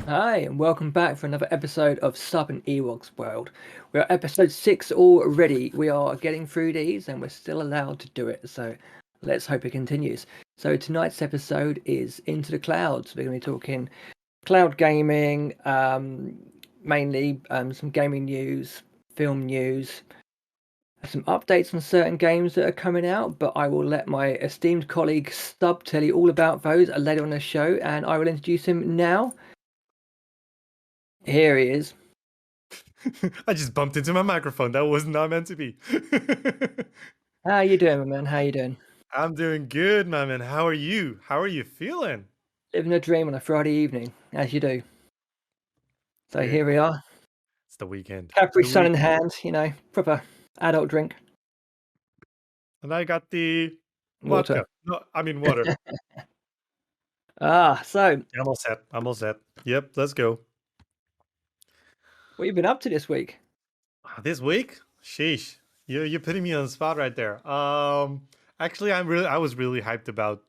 Hi, and welcome back for another episode of Sub and Ewok's World. We're at episode 6 already. We are getting through these and we're still allowed to do it, so let's hope it continues. So, tonight's episode is Into the Clouds. We're going to be talking cloud gaming, mainly some gaming news, film news, some updates on certain games that are coming out, but I will let my esteemed colleague Sub tell you all about those later on the show, and I will introduce him now. Here he is. I just bumped into my microphone. That was not meant to be. How you doing, my man? How you doing? I'm doing good, my man. How are you? How are you feeling? Living a dream on a Friday evening, as you do. So Dude, here we are. it's the weekend. Capri The Sun in weekend. hand, proper adult drink. And I got the Water. vodka. No, I mean water. So I'm all set. I'm all set. Yep, let's go. what you been up to this week? This week? Sheesh. You're putting me on the spot right there. Actually I was really hyped about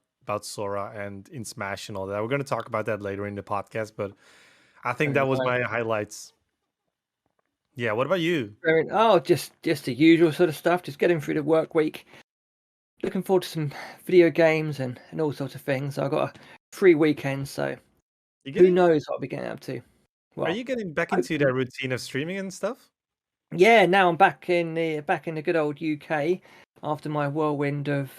Sora and in Smash and all that. We're gonna talk about that later in the podcast, but I think Very that was nice. my highlights. Yeah, what about you? Just the usual sort of stuff, just getting through the work week. Looking forward to some video games and all sorts of things. I got a free weekend, so You who getting knows what I'll be getting up to. Are Well, you getting back into hopefully. that routine of streaming and stuff? Yeah, now I'm back in the good old UK after my whirlwind of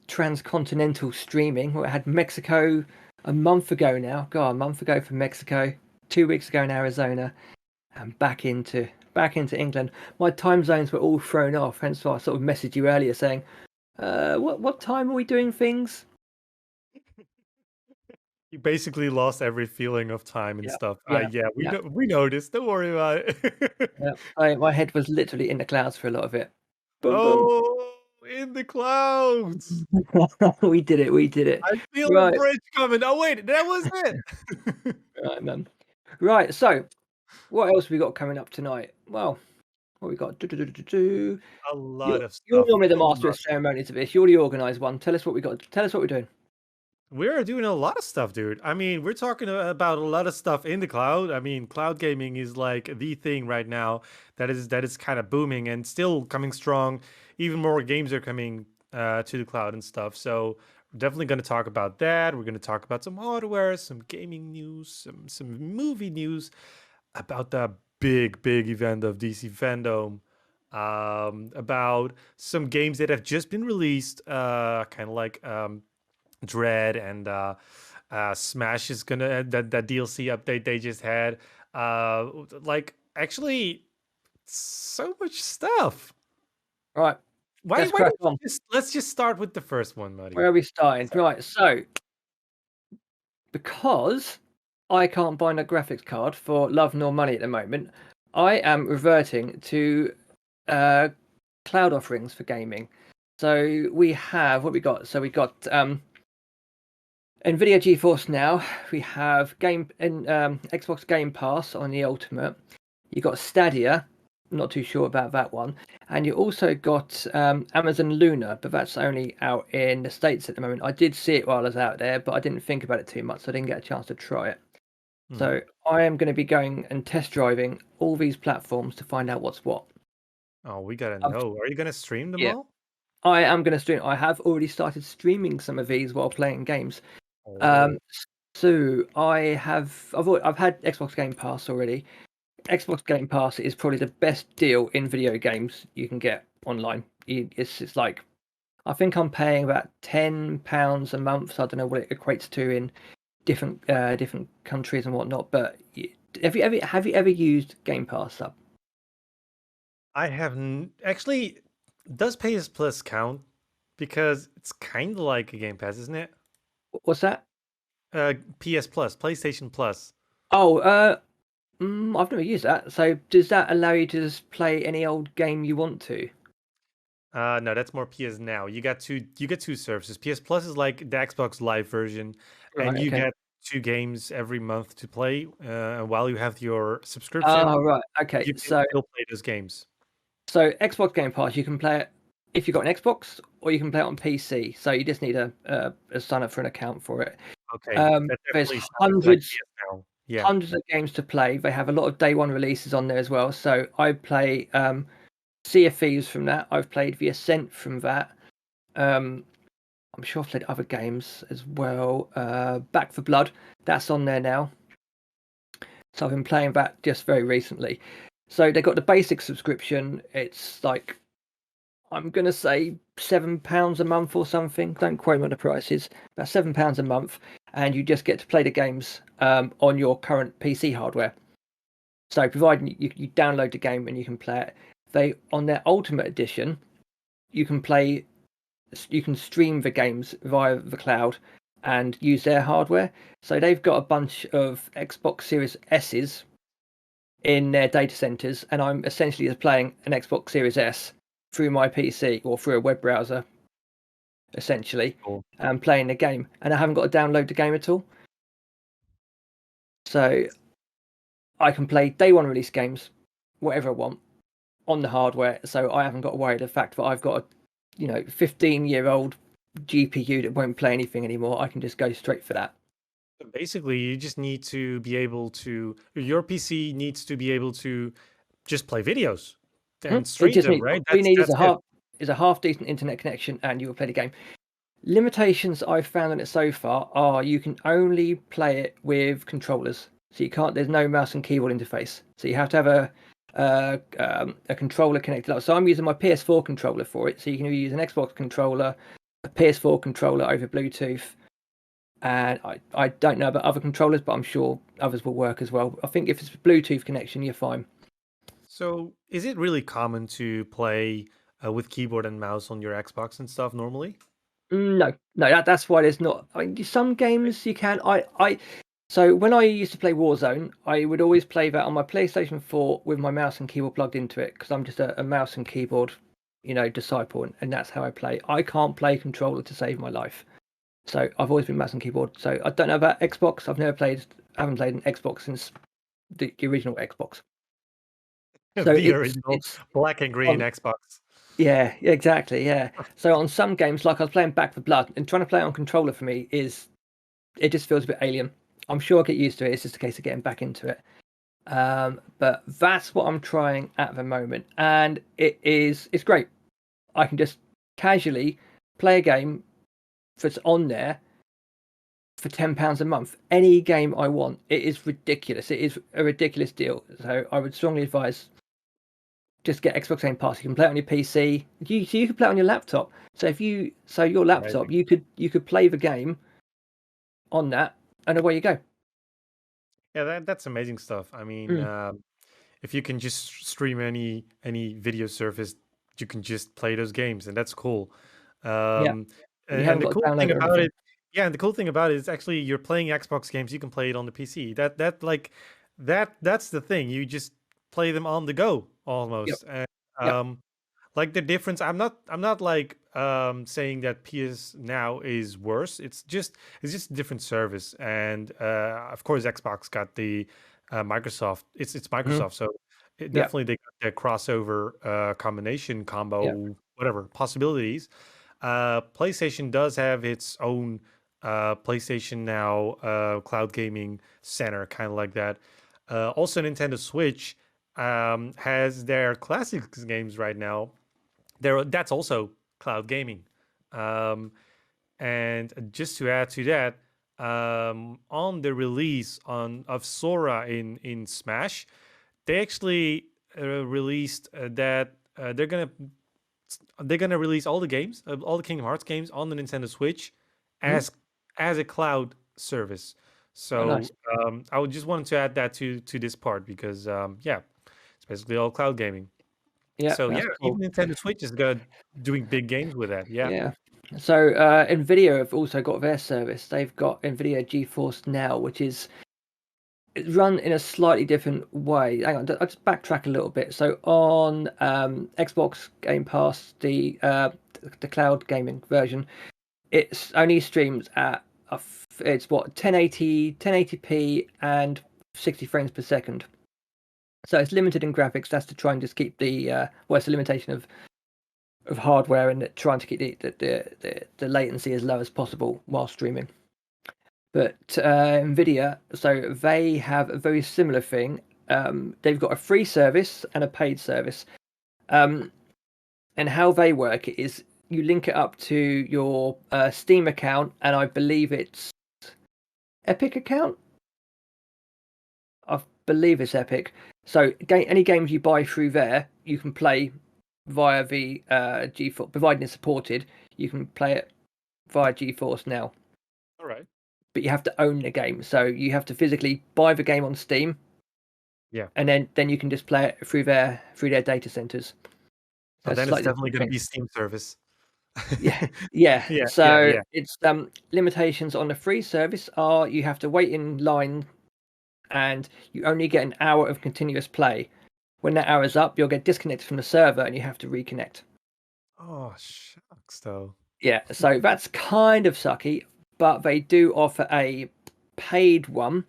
transcontinental streaming. Well, I had Mexico a month ago now. God, a month ago from Mexico, 2 weeks ago in Arizona, and back into England. My time zones were all thrown off. Hence why I sort of messaged you earlier saying, what time are we doing things? You basically lost every feeling of time and Yeah, stuff. yeah, Yeah, yeah, we noticed. Don't worry about it. yeah. My head was literally in the clouds for a lot of it. Boom, boom. Oh, in the clouds. We did it. We did it. I feel a Right, bridge coming. Oh wait, that was it. right, man. Right. So, what else we got coming up tonight? Well, what we got? A lot You're of you're stuff. normally the A master lot. of ceremonies of this. You're the organised one. Tell us what we got. Tell us what we're doing. We're doing a lot of stuff, dude. I mean, we're talking about a lot of stuff in the cloud. I mean, cloud gaming is like the thing right now that is kind of booming and still coming strong. Even more games are coming to the cloud and stuff. So we're definitely going to talk about that. We're going to talk about some hardware, some gaming news, some movie news about the big event of DC Fandome. About some games that have just been released, kind of like Dread and Smash is gonna that DLC update they just had. Like actually, so much stuff. Right, let's Why crack don't on. you just let's just start with the first one, Where buddy. are we starting? Right. So, because I can't buy a graphics card for love nor money at the moment, I am reverting to uh, cloud offerings for gaming. So we have what we got. So we got Nvidia GeForce Now. We have Xbox Game Pass on the Ultimate. You got Stadia. Not too sure about that one. And you also got Amazon Luna, but that's only out in the States at the moment. I did see it while I was out there, but I didn't think about it too much, so I didn't get a chance to try it. Mhm. So I am going to be going and test driving all these platforms to find out what's what. Oh, we gotta I've, know. Are you gonna stream them yeah, all? I am going to stream. I have already started streaming some of these while playing games. Um, Oh, so I've had Xbox Game Pass already. Xbox Game Pass is probably the best deal in video games you can get online. It's like I think I'm paying about £10 a month. So I don't know what it equates to in different countries and whatnot. But have you ever used Game Pass? Sub? I haven't actually. Does PS Plus count? Because it's kind of like a Game Pass, isn't it? What's that? PS Plus, PlayStation Plus. Oh, I've never used that. So does that allow you to just play any old game you want to? No, that's more PS Now. You get two services. PS Plus is like the Xbox Live version, and Right. you Okay. get two games every month to play. And while you have your subscription, Oh, right. Okay. you can So still play those games. Xbox Game Pass, you can play it if you've got an Xbox, or you can play it on PC. So you just need a sign up for an account for it. Okay, that There's definitely sounds like hundreds PS now. Yeah. hundreds of games to play. They have a lot of day one releases on there as well. So I play Sea of Thieves from that. I've played The Ascent from that. Um, I'm sure I've played other games as well. Back for Blood, that's on there now. So I've been playing that just very recently. So they got the basic subscription. It's like, I'm gonna say £7 a month or something. Don't quote me on the prices. About £7 a month, and you just get to play the games on your current PC hardware. So providing you download the game and you can play it, they on their Ultimate Edition, you can stream the games via the cloud and use their hardware. So they've got a bunch of Xbox Series S's in their data centers, and I'm essentially just playing an Xbox Series S through my PC or through a web browser, essentially, Cool. and playing the game. And I haven't got to download the game at all. So I can play day one release games, whatever I want, on the hardware. So I haven't got to worry the fact that I've got a 15-year-old GPU that won't play anything anymore. I can just go straight for that. Basically, you just need to be able to. Your PC needs to be able to just play videos and It stream just them, needs right? all you need That's it. is a half decent internet connection, and you will play the game. Limitations I've found on it so far are you can only play it with controllers, so you can't. There's no mouse and keyboard interface, so you have to have a controller connected up. So I'm using my PS4 controller for it, so you can use an Xbox controller, a PS4 controller over Bluetooth, and I don't know about other controllers, but I'm sure others will work as well. I think if it's a Bluetooth connection, you're fine. So, is it really common to play with keyboard and mouse on your Xbox and stuff normally? No, that's why there's not. I mean, some games you can. So when I used to play Warzone, I would always play that on my PlayStation 4 with my mouse and keyboard plugged into it because I'm just a mouse and keyboard, disciple, and that's how I play. I can't play controller to save my life, so I've always been mouse and keyboard. So I don't know about Xbox. I haven't played an Xbox since the original Xbox. So The it's original it's black and green on. Xbox. Yeah, exactly. Yeah. So on some games, like I was playing Back for Blood, and trying to play it on controller for me it just feels a bit alien. I'm sure I'll get used to it. It's just a case of getting back into it. But that's what I'm trying at the moment, and it's great. I can just casually play a game that's on there for £10 a month. Any game I want. It is ridiculous. It is a ridiculous deal. So I would strongly advise just get Xbox Game Pass. You can play it on your PC. You can play it on your laptop. So your laptop, Amazing. you could play the game on that, and away you go. Yeah, that's amazing stuff. I mean, Mm, if you can just stream any video service, you can just play those games, and that's cool. yeah, Um, and you and haven't the got to cool download thing or about anything. it, yeah, and the cool thing about it is actually you're playing Xbox games, you can play it on the PC. That's the thing. You just play them on the go Yep, almost. And yep. um, like the difference, I'm not like saying that PS Now is worse. It's just a different service, and of course Xbox got the Microsoft. It's Mm, Microsoft, so yep, definitely they got their crossover combination yep, combo whatever possibilities. PlayStation does have its own PlayStation Now cloud gaming center, kind of like that. Also, Nintendo Switch has their classics games right now. That's also cloud gaming. Um, and just to add to that, on the release of Sora in Smash, they actually released that they're gonna release all the games, all the Kingdom Hearts games on the Nintendo Switch mm, as a cloud service. oh, So nice. I would just wanted to add that to this part because yeah, it's basically all cloud gaming. Yeah, So yeah, that's even cool. Nintendo Switch is good doing big games with that. Yeah. Yeah. So Nvidia have also got their service. They've got Nvidia GeForce Now, which is it's run in a slightly different way. Hang on, I'll just backtrack a little bit. So on Xbox Game Pass, the cloud gaming version, it's only streams at it's what 1080p and 60 frames per second. So it's limited in graphics. That's to try and just keep it's a limitation of hardware and trying to keep the latency as low as possible while streaming. But Nvidia, so they have a very similar thing. They've got a free service and a paid service. And how they work is you link it up to your Steam account, and I believe it's Epic account. I believe it's Epic. So any games you buy through there, you can play via the GeForce, providing it's supported. You can play it via GeForce now. All right. But you have to own the game, so you have to physically buy the game on Steam. Yeah. And then you can just play it through their data centers. So then it's definitely going to be Steam service. Yeah. Yeah. So it's limitations on the free service are you have to wait in line, and you only get an hour of continuous play. When that hour is up, you'll get disconnected from the server, and you have to reconnect. Oh shucks, though. Yeah, so that's kind of sucky, but they do offer a paid one,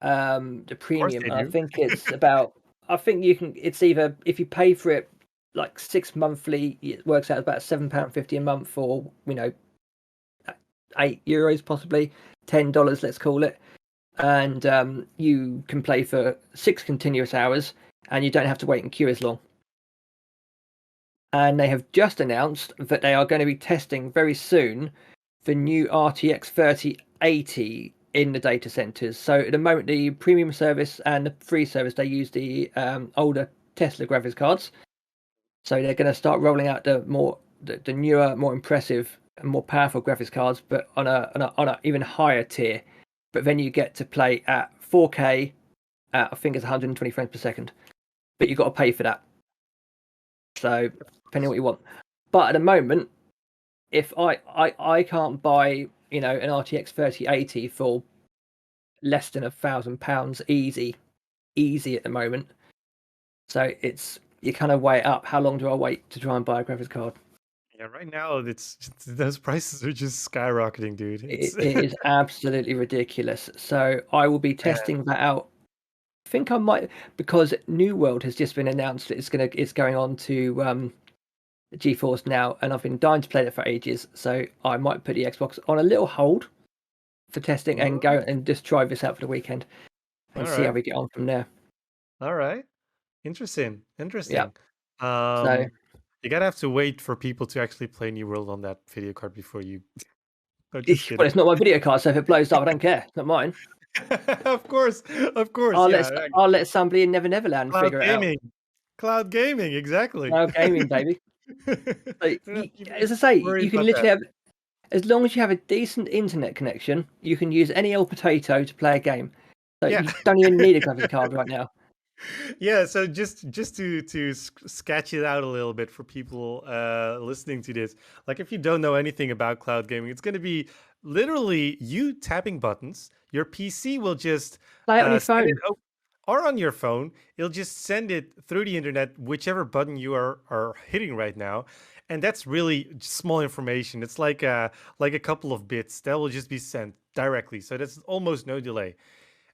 the premium. I think it's about. I think you can. It's either if you pay for it like 6 monthly, it works out about £7.50 a month, or €8 possibly, $10, let's call it, and you can play for 6 continuous hours, and you don't have to wait in queue as long. And they have just announced that they are going to be testing very soon the new RTX 3080 in the data centers. So at the moment, the premium service and the free service, they use the older Tesla graphics cards. So they're going to start rolling out the newer, more impressive and more powerful graphics cards, but on a even higher tier. But then you get to play at 4K at, I think it's 120 frames per second. But you've got to pay for that. So depending on what you want. But at the moment, if I can't buy an RTX 3080 for less than £1,000 easy at the moment. So it's you kind of weigh it up. How long do I wait to try and buy a graphics card? Yeah, right now those prices are just skyrocketing, dude. It is absolutely ridiculous. So I will be testing that out. I think I might, because New World has just been announced that it's going on to GeForce now, and I've been dying to play it for ages. So I might put the Xbox on a little hold for testing and go and just try this out for the weekend and see how we get on from there. All right. Interesting. Yeah. So you gotta have to wait for people to actually play New World on that video card before you. Well, it's not my video card, so if it blows up, I don't care. It's not mine. Of course. I'll let somebody in Never Neverland figure it out. Cloud gaming, exactly. Cloud gaming, baby. So as I say, you can literally have, as long as you have a decent internet connection, you can use any old potato to play a game. So you don't even need a graphics card right now. Yeah, so just to sketch it out a little bit for people listening to this, like if you don't know anything about cloud gaming, it's going to be literally you tapping buttons. Your PC will just play it on your phone or on your phone. It'll just send it through the internet, whichever button you are hitting right now. And that's really small information. It's like a couple of bits that will just be sent directly. So that's almost no delay.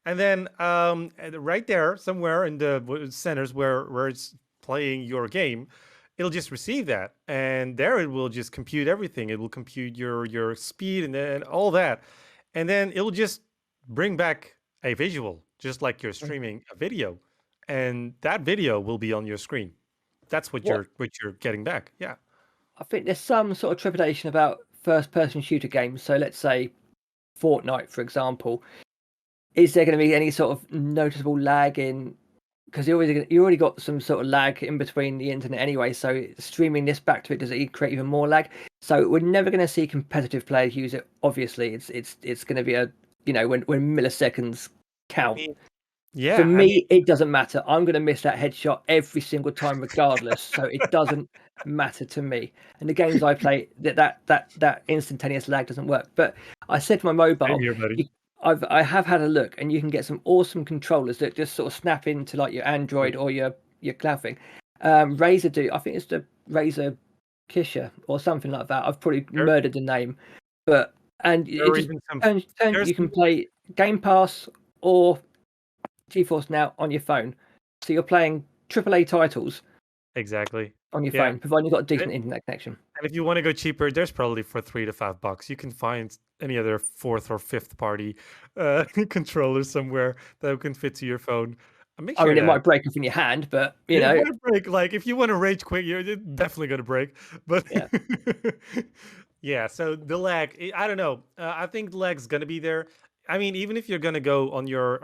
And then right there, somewhere in the centers where it's playing your game, it'll just receive that, and there it will just compute everything. It will compute your speed and all that, and then it will just bring back a visual, just like you're streaming a video, and that video will be on your screen. That's what you're getting back. Yeah, I think there's some sort of trepidation about first-person shooter games. So let's say Fortnite, for example. Is there going to be any sort of noticeable lag in? Because you already got some sort of lag in between the internet anyway. So streaming this back to it, does it create even more lag? So we're never going to see competitive players use it. Obviously, it's going to be when milliseconds count. For me, it doesn't matter. I'm going to miss that headshot every single time, regardless. So it doesn't matter to me. And the games I play, that instantaneous lag doesn't work. But I said to my mobile, I have had a look, and you can get some awesome controllers that just sort of snap into like your Android or your cloud thing. Razer do, I think it's the Razer Kisha or something like that. I've probably murdered the name, but it just you can play Game Pass or GeForce Now on your phone, so you're playing AAA titles exactly on your phone, providing you've got a decent internet connection. And if you want to go cheaper, there's probably for $3 to $5. You can find any other fourth or fifth party controller somewhere that can fit to your phone. Make I sure mean, it that might break off in your hand, but it might break. Like if you want to rage quit, you're definitely gonna break. But yeah, yeah, so the lag, I don't know. I think the lag's gonna be there. I mean, even if you're gonna go on your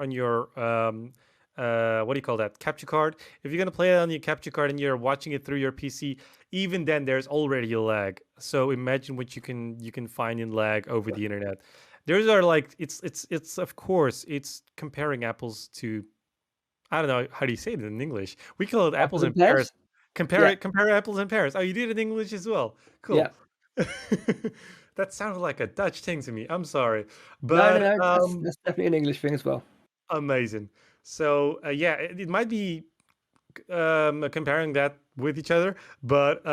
what do you call that, capture card? If you're gonna play it on your capture card and you're watching it through your PC, even then there's already a lag. So imagine what you can find in lag over the internet. Those are like it's of course it's comparing apples to, I don't know how do you say it in English. We call it apples apples and and pears. pears. Yeah, Compare apples and pears. Oh, you did it in English as well. yeah. Cool. That sounded like a Dutch thing to me. I'm sorry, No, no, but no. That's definitely an English thing as well. amazing. So yeah, it might be comparing that with each other, but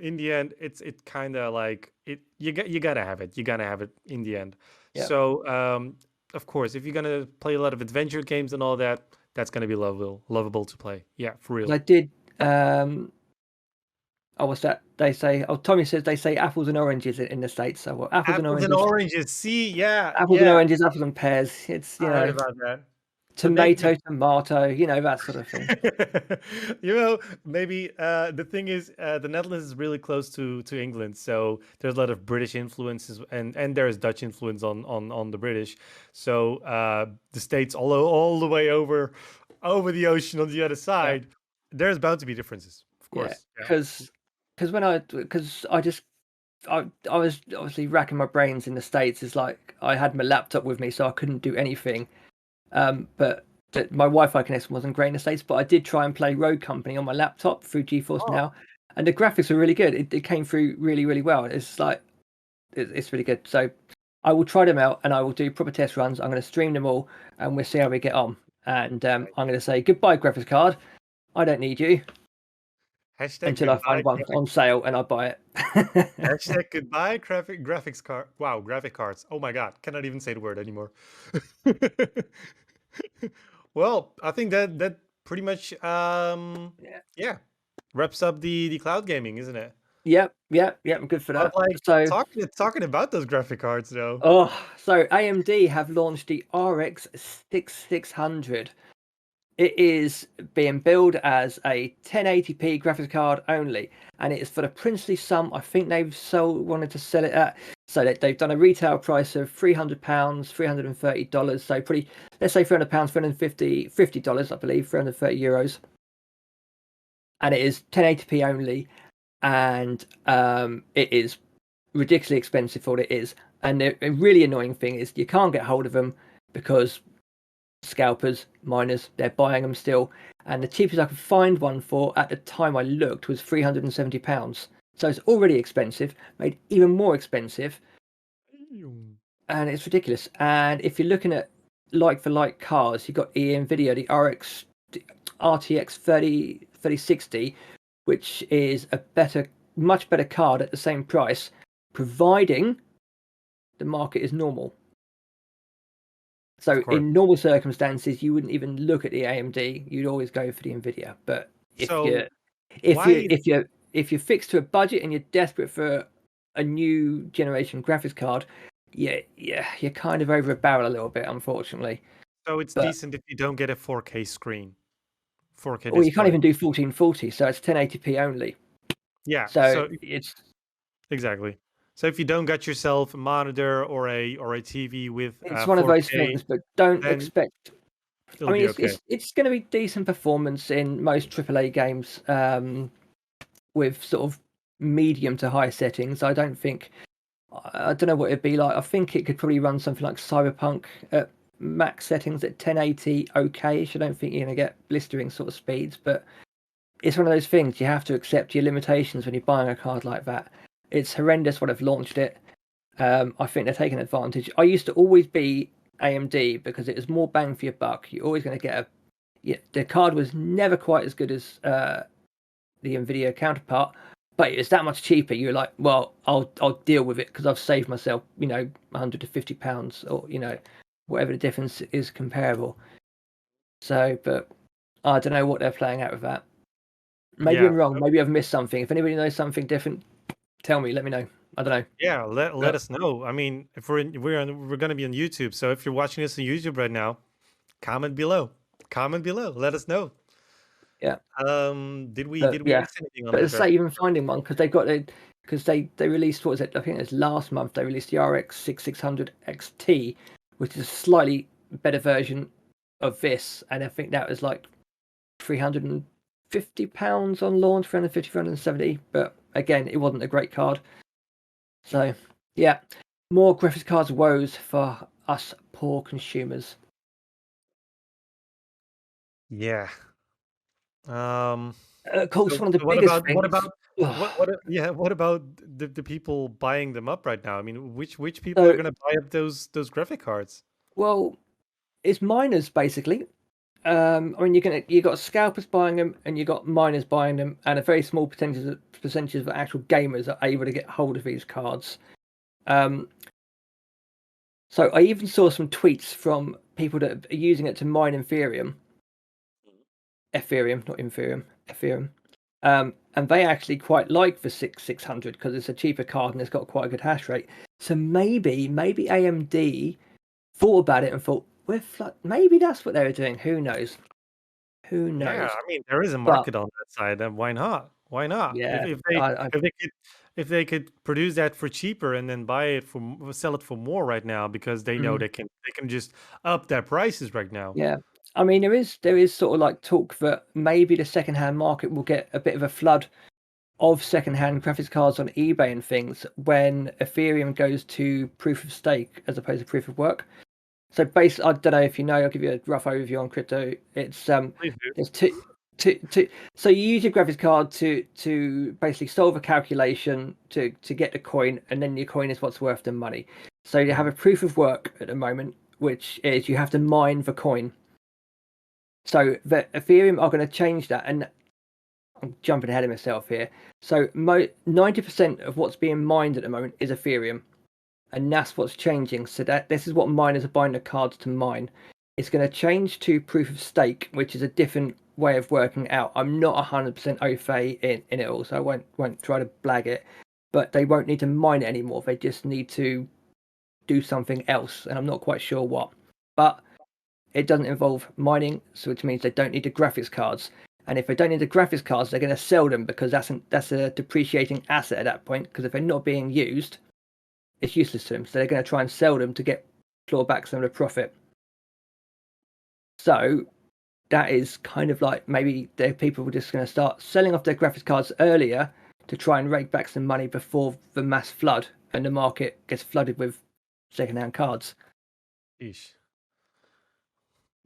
in the end, it kind of like it. You gotta have it. You gotta have it in the end. Yeah. So of course, if you're gonna play a lot of adventure games and all that, that's gonna be lovable to play. Yeah, for 'Cause real. I did. Oh, what's that? They say. Oh, Tommy says they say apples and oranges in the States. So well, Apples and oranges. See, yeah, apples and yeah. oranges, apples and pears. It's I heard about that. To make tomato, tomato. That sort of thing. maybe the thing is, the Netherlands is really close to England, so there's a lot of British influences, and there's Dutch influence on the British. So the states all the way over the ocean on the other Yeah, side, there's bound to be differences, of yeah. course. Yeah. Because I was obviously racking my brains in the States. It's like I had my laptop with me, so I couldn't do anything. But my Wi-Fi connection wasn't great in the States, but I did try and play Road Company on my laptop through GeForce Oh, Now, and the graphics were really good. It came through really, really well. It's like it's really good. So I will try them out, and I will do proper test runs. I'm going to stream them all, and we'll see how we get on. And I'm going to say goodbye, graphics card. I don't need you hashtag until I find goodbye one on sale and I buy it. hashtag goodbye graphics card. Wow, graphic cards. Oh my god, cannot even say the word anymore. Well, I think that pretty much Yeah. yeah wraps up the cloud gaming, isn't it? Yep, yep, yep. I'm good for But that. like So, talking about those graphic cards though. so AMD have launched the RX 6600. It is being billed as a 1080p graphics card only, and it is for the princely sum. I think wanted to sell it at. So they've done a retail price of £300, $330. So pretty, let's say £300, $50, I believe, €330, and it is 1080p only, and it is ridiculously expensive for what it is. And the really annoying thing is you can't get hold of them because scalpers, miners, they're buying them still. And the cheapest I could find one for at the time I looked was £370. So it's already expensive, made even more expensive, and it's ridiculous. And if you're looking at like for like cars, you've got Nvidia, the RTX 3060, which is much better card at the same price, providing the market is normal. So Of course. in normal circumstances, you wouldn't even look at the AMD. You'd always go for the Nvidia. But if So you if you why if you if you're fixed to a budget and you're desperate for a new generation graphics card, yeah, you're kind of over a barrel a little bit, unfortunately. so it's But decent if you don't get a 4K screen, 4K or you can't display. even do 1440, so it's 1080p only. Yeah, So so it's exactly. So if you don't get yourself a monitor or a TV with it's one of those 4K, things. But don't then expect. I it'll mean, be okay. it's going to be decent performance in most AAA games. With sort of medium to high settings. I don't know what it'd be like. I think it could probably run something like Cyberpunk at max settings at 1080 okay-ish. I don't think you're going to get blistering sort of speeds, but it's one of those things you have to accept your limitations when you're buying a card like that. It's horrendous what they've launched it. I think they're taking advantage. I used to always be AMD because it was more bang for your buck. You're always going to get the card was never quite as good as the Nvidia counterpart, but it's that much cheaper. You're like, well, I'll deal with it because I've saved myself, £150, or whatever the difference is comparable. So, but I don't know what they're playing out with that. Maybe Yeah. I'm wrong. Maybe I've missed something. If anybody knows something different, Tell me, let me know. I don't know. Yeah, let But us know. I mean, if we're gonna be on YouTube, so if you're watching this on YouTube right now, comment below. Comment below. Let us know. yeah, Did we but did we yeah, miss anything on but this it's like version? even finding one because they released, what was it? I think it was last month. They released the RX 6600 XT, which is a slightly better version of this, and I think that was like £350 on launch, 350, 370. But again, it wasn't a great card. So yeah, more graphics cards woes for us poor consumers. Yeah. Um. Of course, So, one of the so what biggest about what things. about yeah, what about the people buying them up right now? I mean, which people are So gonna buy up those graphic cards? well, it's miners basically. I mean, you got scalpers buying them, and you got miners buying them, and a very small percentage of actual gamers are able to get hold of these cards. Um, so I even saw some tweets from people that are using it to mine Ethereum, not Inferium, Ethereum. And they actually quite like the 600 because it's a cheaper card and it's got quite a good hash rate. So maybe AMD thought about it and thought, maybe that's what they were doing. Who knows? Who Yeah, knows? I mean, there is a But market on that side, and why not? Why not? yeah, I If they could produce that for cheaper and then buy it for sell it for more right now because they know mm, they can just up their prices right now. yeah. I mean, there is sort of like talk that maybe the second-hand market will get a bit of a flood of second-hand graphics cards on eBay and things when Ethereum goes to proof of stake as opposed to proof of work. So basically, I don't know if you know. I'll give you a rough overview on crypto. It's Please do. there's two. So you use your graphics card to basically solve a calculation to get the coin, and then your coin is what's worth the money. So you have Mhm. a proof of work at the moment, which is you have to mine the coin. So the Ethereum are going to change that, and I'm jumping ahead of myself here. So 90% of what's being mined at the moment is Ethereum, and that's what's changing. So that this is what miners are buying the cards to mine. It's going to change to proof of stake, which is a different way of working out. I'm not 100% au fait in it all, so I won't try to blag it. But they won't need to mine it anymore. They just need to do something else, and I'm not quite sure what. But it doesn't involve mining, so which means they don't need the graphics cards. And if they don't need the graphics cards, they're going to sell them because that's a depreciating asset at that point. Because if they're not being used, it's useless to them. So they're going to try and sell them to get claw back some of the profit. So that is kind of like maybe the people were just going to start selling off their graphics cards earlier to try and rake back some money before the mass flood and the market gets flooded with second-hand cards. Eesh.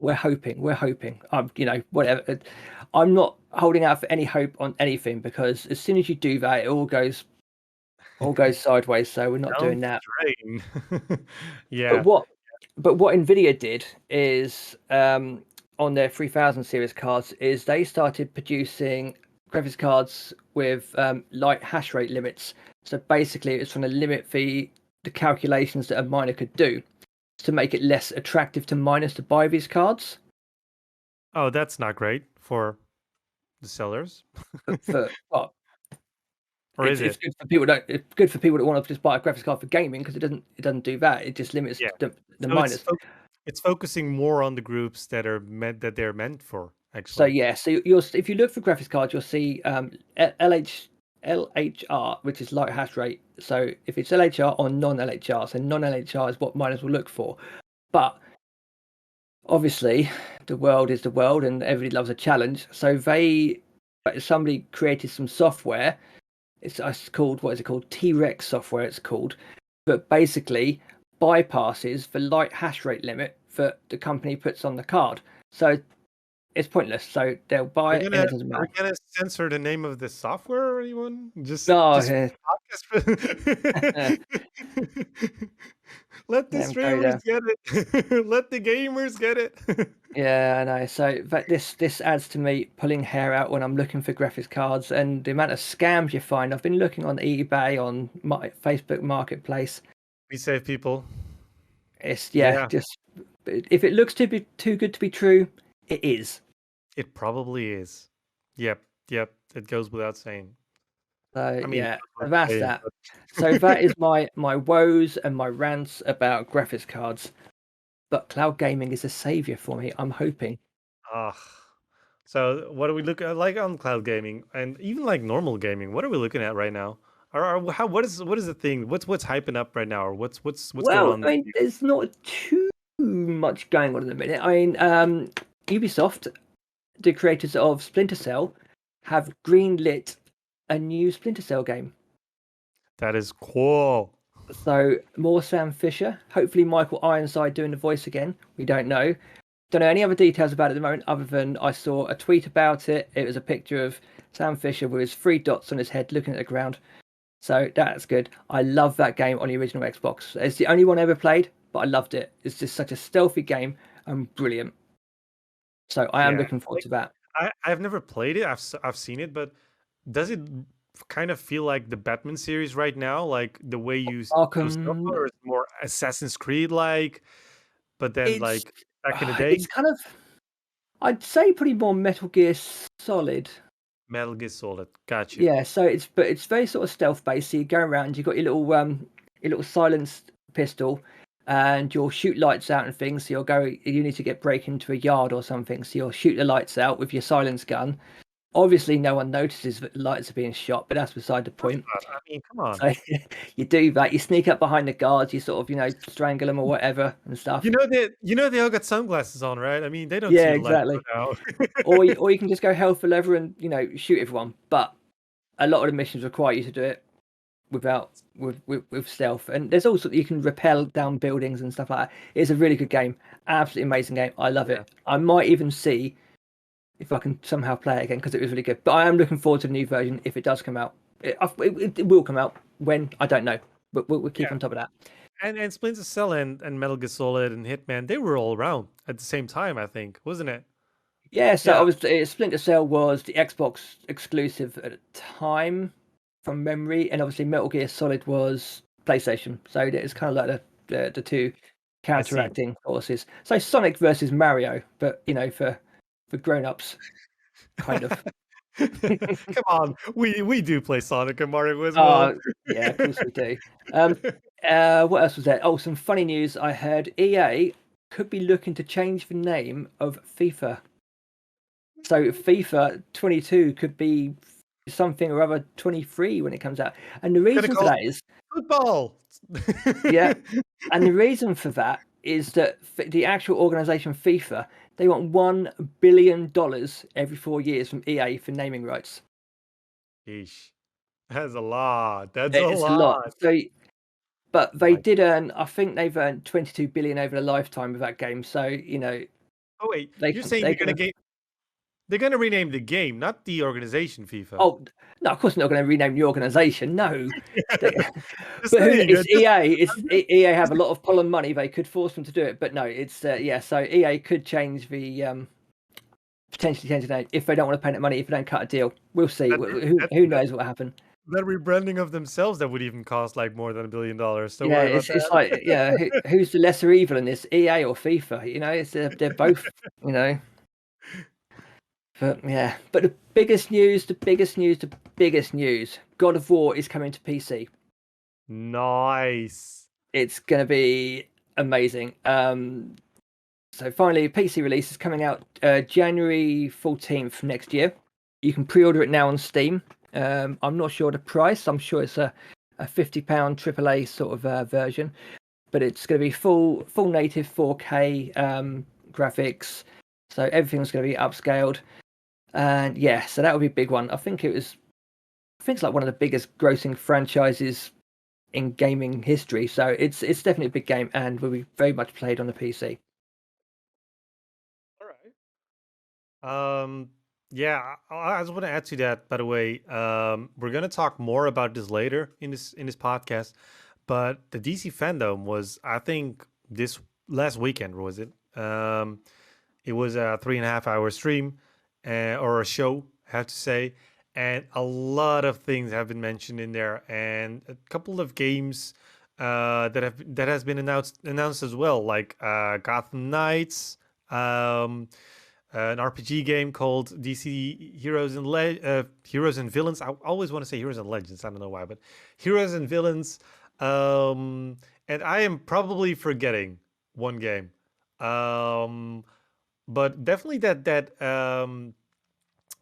We're hoping. Whatever. I'm not holding out for any hope on anything because as soon as you do that, it all goes sideways. So we're not Down doing that. the drain. But Yeah. what Nvidia did is on their 3000 series cards is they started producing graphics cards with light hash rate limits. So basically, it's trying to limit the calculations that a miner could do to make it less attractive to miners to buy these cards. Oh, that's not great for the sellers. For well, Or is it's it? good for people that it's good for people that want to just buy a graphics card for gaming because it doesn't do that. It just limits Yeah. the So miners. it's focusing more on the groups that they're meant for, So actually. yeah, so you'll if you look for graphics cards, you'll see LHR, which is light hash rate. So if it's LHR or non-LHR, so non-LHR is what miners will look for. But obviously, the world is the world, and everybody loves a challenge. So somebody created some software. It's called, what is it called? T-Rex software. It's called, but basically bypasses the light hash rate limit that the company puts on the card. So it's pointless. So they'll buy it and it doesn't Are we matter. gonna censor the name of the software or anyone? No, Just for yeah, the podcast. Let the let them go streamers there. get it. Let the gamers get it. Yeah, I know. So this adds to me pulling hair out when I'm looking for graphics cards and the amount of scams you find. I've been looking on eBay, on my Facebook Marketplace. We save people. It's Yeah, just if it looks too good to be true, it is. it probably is. Yep, yep. It goes without saying. So I mean, yeah, that's worth that's saying, that. So but that is my woes and my rants about graphics cards. But cloud gaming is a savior for me. I'm hoping. ah. So what do we look at like on cloud gaming and even like normal gaming? What are we looking at right now? Or how what is the thing? What's hyping up right now? Or what's going Well, on? I mean, there's not too much going on at the minute. I mean, Ubisoft, the creators of Splinter Cell, have greenlit a new Splinter Cell game. That is cool. So more Sam Fisher. Hopefully Michael Ironside doing the voice again. We don't know. Don't know any other details about it at the moment, other than I saw a tweet about it. It was a picture of Sam Fisher with his three dots on his head looking at the ground. So that's good. I love that game on the original Xbox. It's the only one I ever played, but I loved it. It's just such a stealthy game and brilliant. So I am Yeah. looking forward Like to that. I've never played it. I've seen it, but does it kind of feel like the Batman series right now? Like the way you do stuff, Arkham, or is it more Assassin's Creed like? But then it's like back in the day, it's kind of, I'd say pretty more Metal Gear Solid. Metal Gear Solid. Got you. Yeah, so it's very sort of stealth based. So you go around, you've got your little silenced pistol, and you'll shoot lights out and things. So you need to get break into a yard or something. So you'll shoot the lights out with your silence gun. Obviously, no one notices that the lights are being shot, but that's beside the Of course point. not. I mean, come on. So you do that. You sneak up behind the guards. You sort of strangle them or whatever and stuff. They all got sunglasses on, right? I mean, they don't see Yeah, the light exactly. now. Or you can just go hell for leather and shoot everyone. But a lot of the missions require you to do it without with stealth, and there's also you can rappel down buildings and stuff like that. It's a really good game, absolutely amazing game. I love Yeah. it. I might even see if I can somehow play it again because it was really good. But I am looking forward to the new version if it does come out. It will come out when I don't know, but we'll keep Yeah. on top of that. And Splinter Cell and Metal Gear Solid and Hitman, they were all around at the same time, I think, wasn't it? Yeah, so I Yeah. was Splinter Cell was the Xbox exclusive at the time from memory, and obviously Metal Gear Solid was PlayStation. So it's kind of like the two I see. counteracting forces. So Sonic versus Mario, but for grown-ups, kind of. Come on, we do play Sonic and Mario as well. Yeah, of course we do. Um, what else was there? Oh, some funny news I heard. EA could be looking to change the name of FIFA. So FIFA 22 could be something or other 23 when it comes out. And the Gonna reason for call that is, football. yeah, and the reason for that is that the actual organization FIFA, they want $1 billion every 4 years from EA for naming rights. Yeesh. That's a lot. That's a It's a lot. lot. So, but they My. did earn, I think they've earned 22 billion over the lifetime of that game. So, Oh wait, they you're can, saying they can, they're gonna rename the game, not the organization FIFA. oh, no, of course not going to rename the organization. No. They, Just but saying. it's Just EA. I'm EA have a lot of pull and money. They could force them to do it, but no, it's yeah. So EA could change the potentially change the name if they don't want to pay that money. If they don't cut a deal, we'll see. that, Who knows what will happen? that rebranding of themselves that would even cost like more than $1 billion. Don't Yeah, worry about it's that. like yeah, who's the lesser evil in this? EA or FIFA? It's they're both. You know, but yeah. But the biggest news. God of War is coming to PC. Nice. It's going to be amazing. So finally, PC release is coming out January 14th next year. You can pre-order it now on Steam. I'm not sure the price. I'm sure it's a £50 AAA sort of version, but it's going to be full native 4K graphics. So everything's going to be upscaled, and yeah, so that would be a big one. I think it's like one of the biggest grossing franchises in gaming history. So it's definitely a big game and will be very much played on the PC. All right. Yeah, I just want to add to that, by the way. We're gonna talk more about this later in this podcast. But the DC Fandome was, I think, this last weekend, was it? It was a 3.5 hour stream, or a show, I have to say, and a lot of things have been mentioned in there, and a couple of games that has been announced as well, like Gotham Knights. an RPG game called DC Heroes and Villains. I always want to say Heroes and Legends. I don't know why, but Heroes and Villains. And I am probably forgetting one game. But definitely that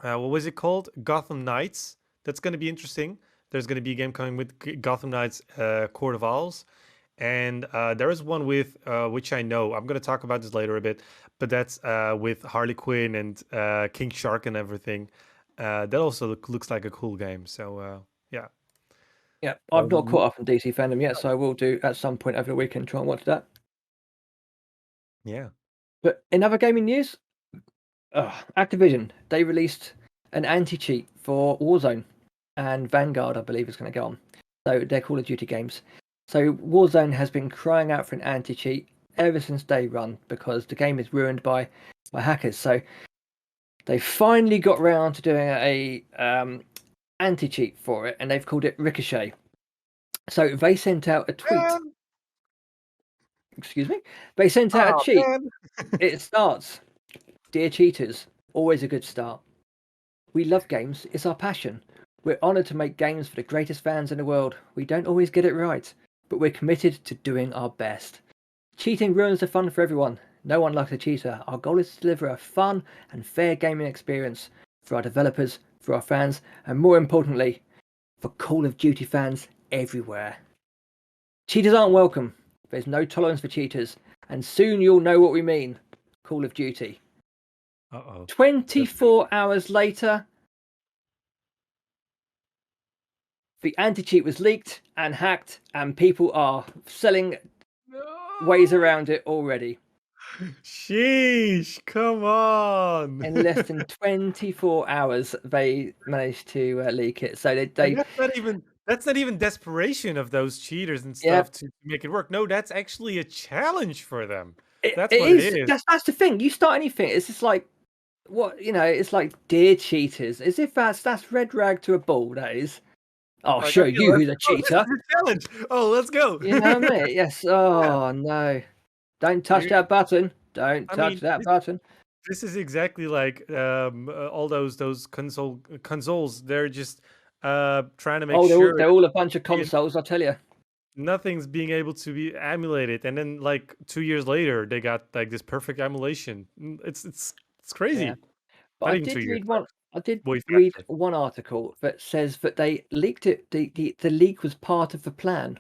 what was it called? Gotham Knights. That's going to be interesting. There's going to be a game coming with Gotham Knights Court of Owls. And there is one with which I know. I'm going to talk about this later a bit, but that's with Harley Quinn and King Shark and everything. That also looks like a cool game. So yeah. Yeah, I've not caught up on DC Fandome yet, so I will do at some point over the weekend. Try and watch that. Yeah. But in other gaming news, Activision, they released an anti-cheat for Warzone, and Vanguard, I believe, is going to go on. So they're Call of Duty games. So Warzone has been crying out for an anti-cheat ever since day one because the game is ruined by hackers. So they finally got round to doing a anti-cheat for it, and they've called it Ricochet. So they sent out a tweet. Excuse me. They sent out a cheat. It starts, "Dear cheaters, always a good start. We love games, it's our passion. We're honoured to make games for the greatest fans in the world. We don't always get it right, but we're committed to doing our best. Cheating ruins the fun for everyone. No one likes a cheater. Our goal is to deliver a fun and fair gaming experience for our developers, for our fans, and more importantly, for Call of Duty fans everywhere. Cheaters aren't welcome. There's no tolerance for cheaters, and soon you'll know what we mean. Call of Duty." 24 hours later, the anti-cheat was leaked and hacked, and people are selling ways around it already. Sheesh, come on. In less than 24 hours, they managed to leak it. So they that's not even desperation of those cheaters and stuff to make it work. No, that's actually a challenge for them. That's what it is. That's the thing. You start anything, it's just like, what, it's like, "Dear cheaters," as if that's red rag to a bull. That is. I'll show you who's a cheater. This is a challenge. Oh, let's go. You know what I mean? Yes. Oh no! Don't touch that button. Don't touch that button. This is exactly like all those consoles. They're just trying to make sure they're all a bunch of consoles. I'll tell you. Nothing's being able to be emulated, and then like 2 years later, they got like this perfect emulation. It's crazy. Yeah. But I did read one. I did Way read faster. one article that says that they leaked it. The leak was part of the plan.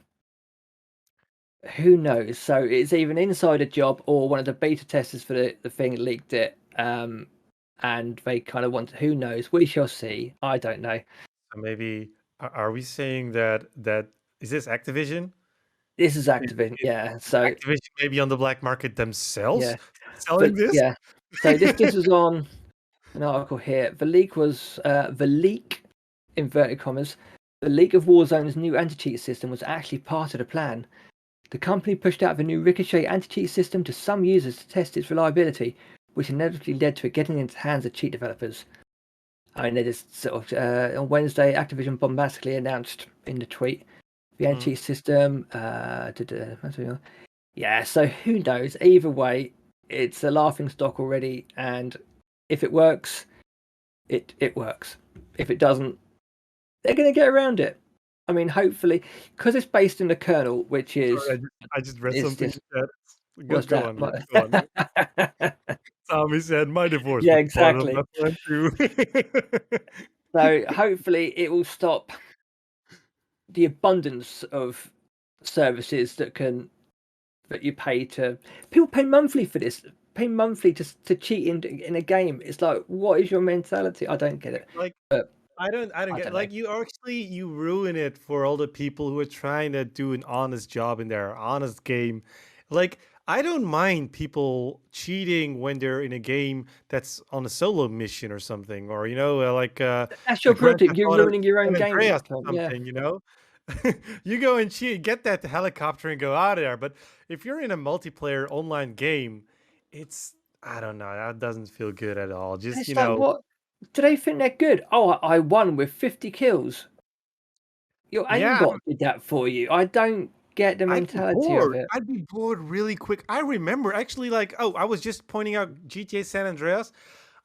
Who knows? So it's either an insider job or one of the beta testers for the thing leaked it. And they kind of want. Who knows? We shall see. I don't know. Maybe are we saying that is this Activision? This is Activision, yeah. So Activision maybe on the black market themselves yeah, selling this? Yeah. So this was on an article here. The leak was the leak, inverted commas. The leak of Warzone's new anti-cheat system was actually part of the plan. The company pushed out the new Ricochet anti-cheat system to some users to test its reliability, which inevitably led to it getting into the hands of cheat developers. I mean, they just sort of on Wednesday, Activision bombastically announced in the tweet the anti-cheat system. Yeah, so who knows? Either way, it's a laughing stock already, and if it works, it works. If it doesn't, they're going to get around it. I mean, hopefully, because it's based in the kernel, which is. Sorry, I just read something. What's go on. Tommy said, "My divorce." Yeah, exactly. Too. So hopefully, it will stop the abundance of services that you pay to. People pay monthly for this. Pay monthly to cheat in a game. It's like, what is your mentality? I don't get it. Like, I don't get it. Like, you ruin it for all the people who are trying to do an honest job in their honest game. Like, I don't mind people cheating when they're in a game that's on a solo mission or something, or that's your product. You're ruining your own game. Something, you go and cheat, get that helicopter and go out of there. But if you're in a multiplayer online game, I don't know, that doesn't feel good at all. Just what do they think they're good? Oh, I won with 50 kills. Your aimbot did that for you. I don't get the I'd be mentality of bored. it. I'd be bored really quick. I remember actually, like, oh, I was just pointing out GTA San Andreas.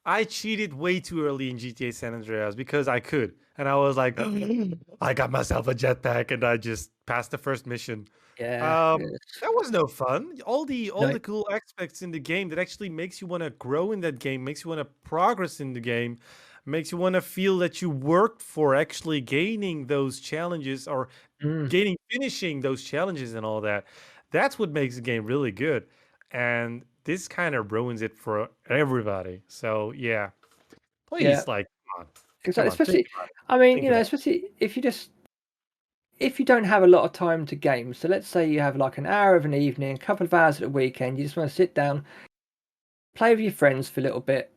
I cheated way too early in GTA San Andreas because I could, and I was like, I got myself a jetpack, and I just passed the first mission. Yeah. That was no fun. All the No. cool aspects in the game that actually makes you want to grow in that game, makes you want to progress in the game, makes you want to feel that you worked for actually gaining those challenges or Mm. finishing those challenges and all that. That's what makes the game really good. And this kind of ruins it for everybody. So yeah, Yeah. please, like, come Exactly. on, think Especially, about it. I mean, Think about especially if you don't have a lot of time to game. So let's say you have like an hour of an evening, a couple of hours at the weekend. You just want to sit down, play with your friends for a little bit,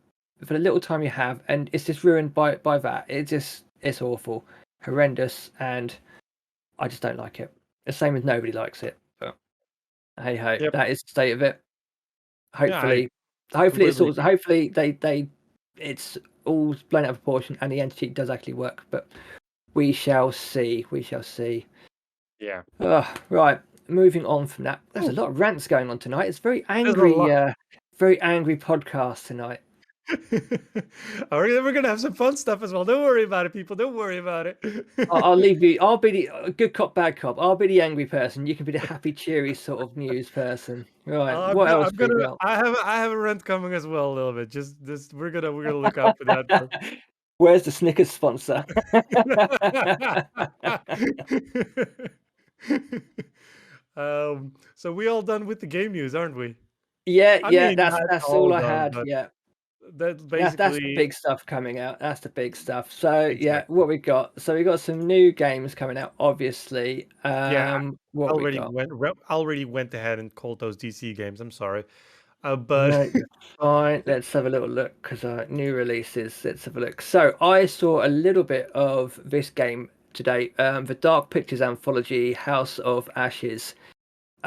for the little time you have, and it's just ruined by that. It's awful, horrendous, and I just don't like it. The same as nobody likes it. But hey ho, it. Yep. that is the state of it. Yeah, I Hopefully completely agree. it's all blown out of proportion and the entity does actually work. But we shall see. We shall see. Yeah. Right. Moving on from that, there's a Ooh, lot of rants going on tonight. It's there's a lot. very angry podcast tonight. We're gonna have some fun stuff as well. Don't worry about it, people. Don't worry about it. I'll leave you. I'll be the good cop, bad cop. I'll be the angry person. You can be the happy, cheery sort of news person. Right. What else I'm we gonna. got? I have a rant coming as well a little bit. Just we're gonna look out for that. Where's the Snickers sponsor? So we all done with the game news, aren't we? Yeah, I yeah. mean, that's That's all all I done, had. but Yeah. that's That's the basically big stuff coming out. That's the big stuff. So yeah, exactly. what we got? So we got some new games coming out, obviously. Yeah, I What we got? already went ahead and called those DC games. I'm sorry, but No, you're fine. Let's have a little look because new releases. Let's have a look. So I saw a little bit of this game today. The Dark Pictures anthology, House of Ashes.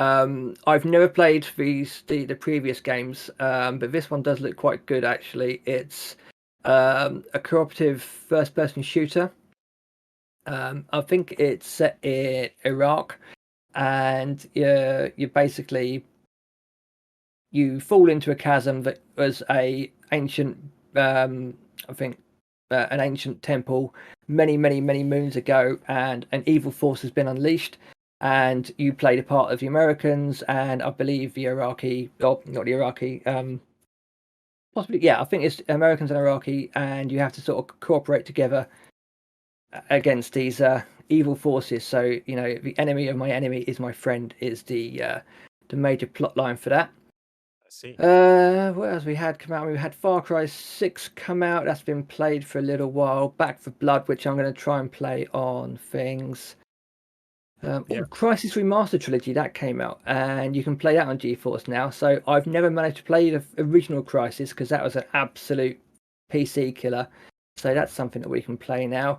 I've never played the previous games, but this one does look quite good actually. It's a cooperative first-person shooter. I think it's set in Iraq, and you basically you fall into a chasm that was a ancient, I think, an ancient temple many moons ago, and an evil force has been unleashed. And you played a part of the Americans, and I believe the Iraqi, or not the Iraqi, possibly, yeah, I think it's Americans and Iraqi, and you have to sort of cooperate together against these evil forces. So the enemy of my enemy is my friend is the major plot line for that. I see. What else we had come out? We had Far Cry 6 come out. That's been played for a little while. Back for Blood, which I'm going to try and play on things. Yeah, Crisis Remastered Trilogy that came out, and you can play that on GeForce now. So I've never managed to play the original Crisis because that was an absolute PC killer. So that's something that we can play now.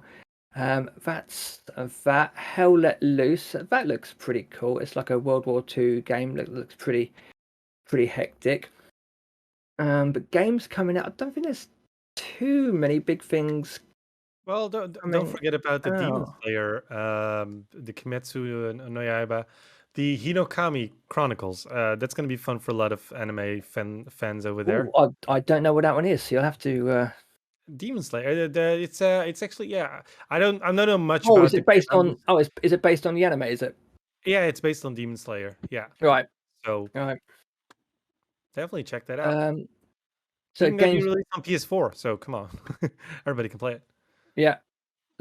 That's that. Hell Let Loose. That looks pretty cool. It's like a World War II game. Looks pretty hectic. But games coming out, I don't think there's too many big things well, don't coming forget about the Demon out. Slayer, the Kimetsu no Yaiba, the Hinokami Chronicles. That's gonna be fun for a lot of anime fans over there. Oh, I don't know what that one is, so you'll have to. Demon Slayer. It's actually, yeah. I don't know much Oh, is about it based I'm on? Oh, is it based on the anime? Is it yeah, it's based on Demon Slayer. Yeah, right? so Right. definitely check that out. Um. So Even gonna be games, released on PS4. So come on, everybody can play it. yeah.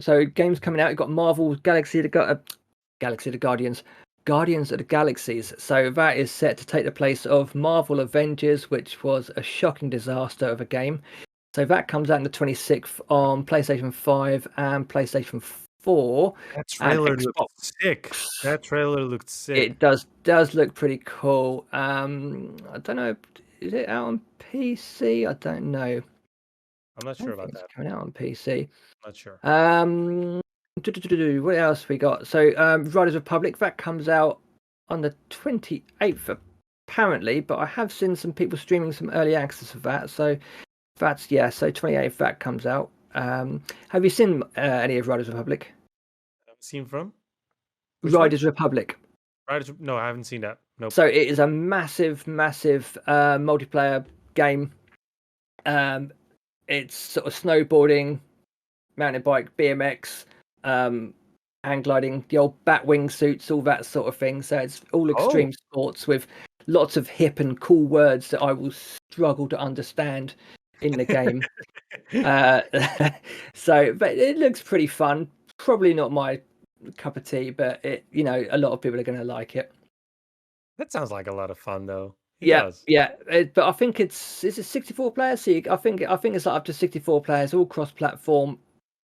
So games coming out. You've got Marvel Galaxy of the Guardians, Guardians of the Galaxies. So that is set to take the place of Marvel Avengers, which was a shocking disaster of a game. So that comes out on the 26th on PlayStation 5 and PlayStation 4 That and trailer looked Xbox. sick. That trailer looked sick. It does look pretty cool. I don't know, is it out on PC? I don't know. I'm not I sure don't think about it's that. coming out on PC. Not sure. Um, what else we got? So, Riders Republic that comes out on the 28th apparently, but I have seen some people streaming some early access of that. So that's yeah. So 28th that comes out. Have you seen any of Riders Republic? Seen from which one? Riders Republic. Right? No, I haven't seen that. Nope. So it is a massive, massive multiplayer game. It's sort of snowboarding, mountain bike, BMX, hang gliding, the old bat wing suits, all that sort of thing. So it's all Oh, extreme sports with lots of hip and cool words that I will struggle to understand in the game. Uh, but it looks pretty fun. Probably not my cup of tea, but a lot of people are going to like it. that sounds like a lot of fun, though. It Yeah, does. yeah. But I think is it 64 players? So I think it's like up to 64 players, all cross-platform,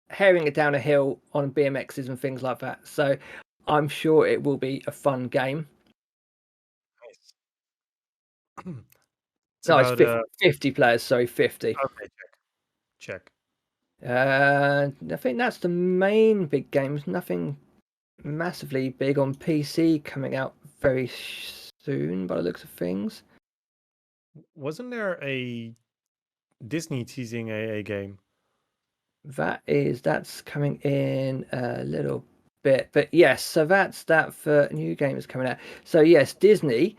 herring it down a hill on BMXs and things like that. So I'm sure it will be a fun game. Nice. It's No, it's about 50 players. Sorry, 50. okay, check. I think that's the main big games. Nothing massively big on PC coming out very soon by the looks of things. Wasn't there a Disney teasing a game? That's coming in a little bit, but yes, so that's that for new games coming out. So yes, Disney,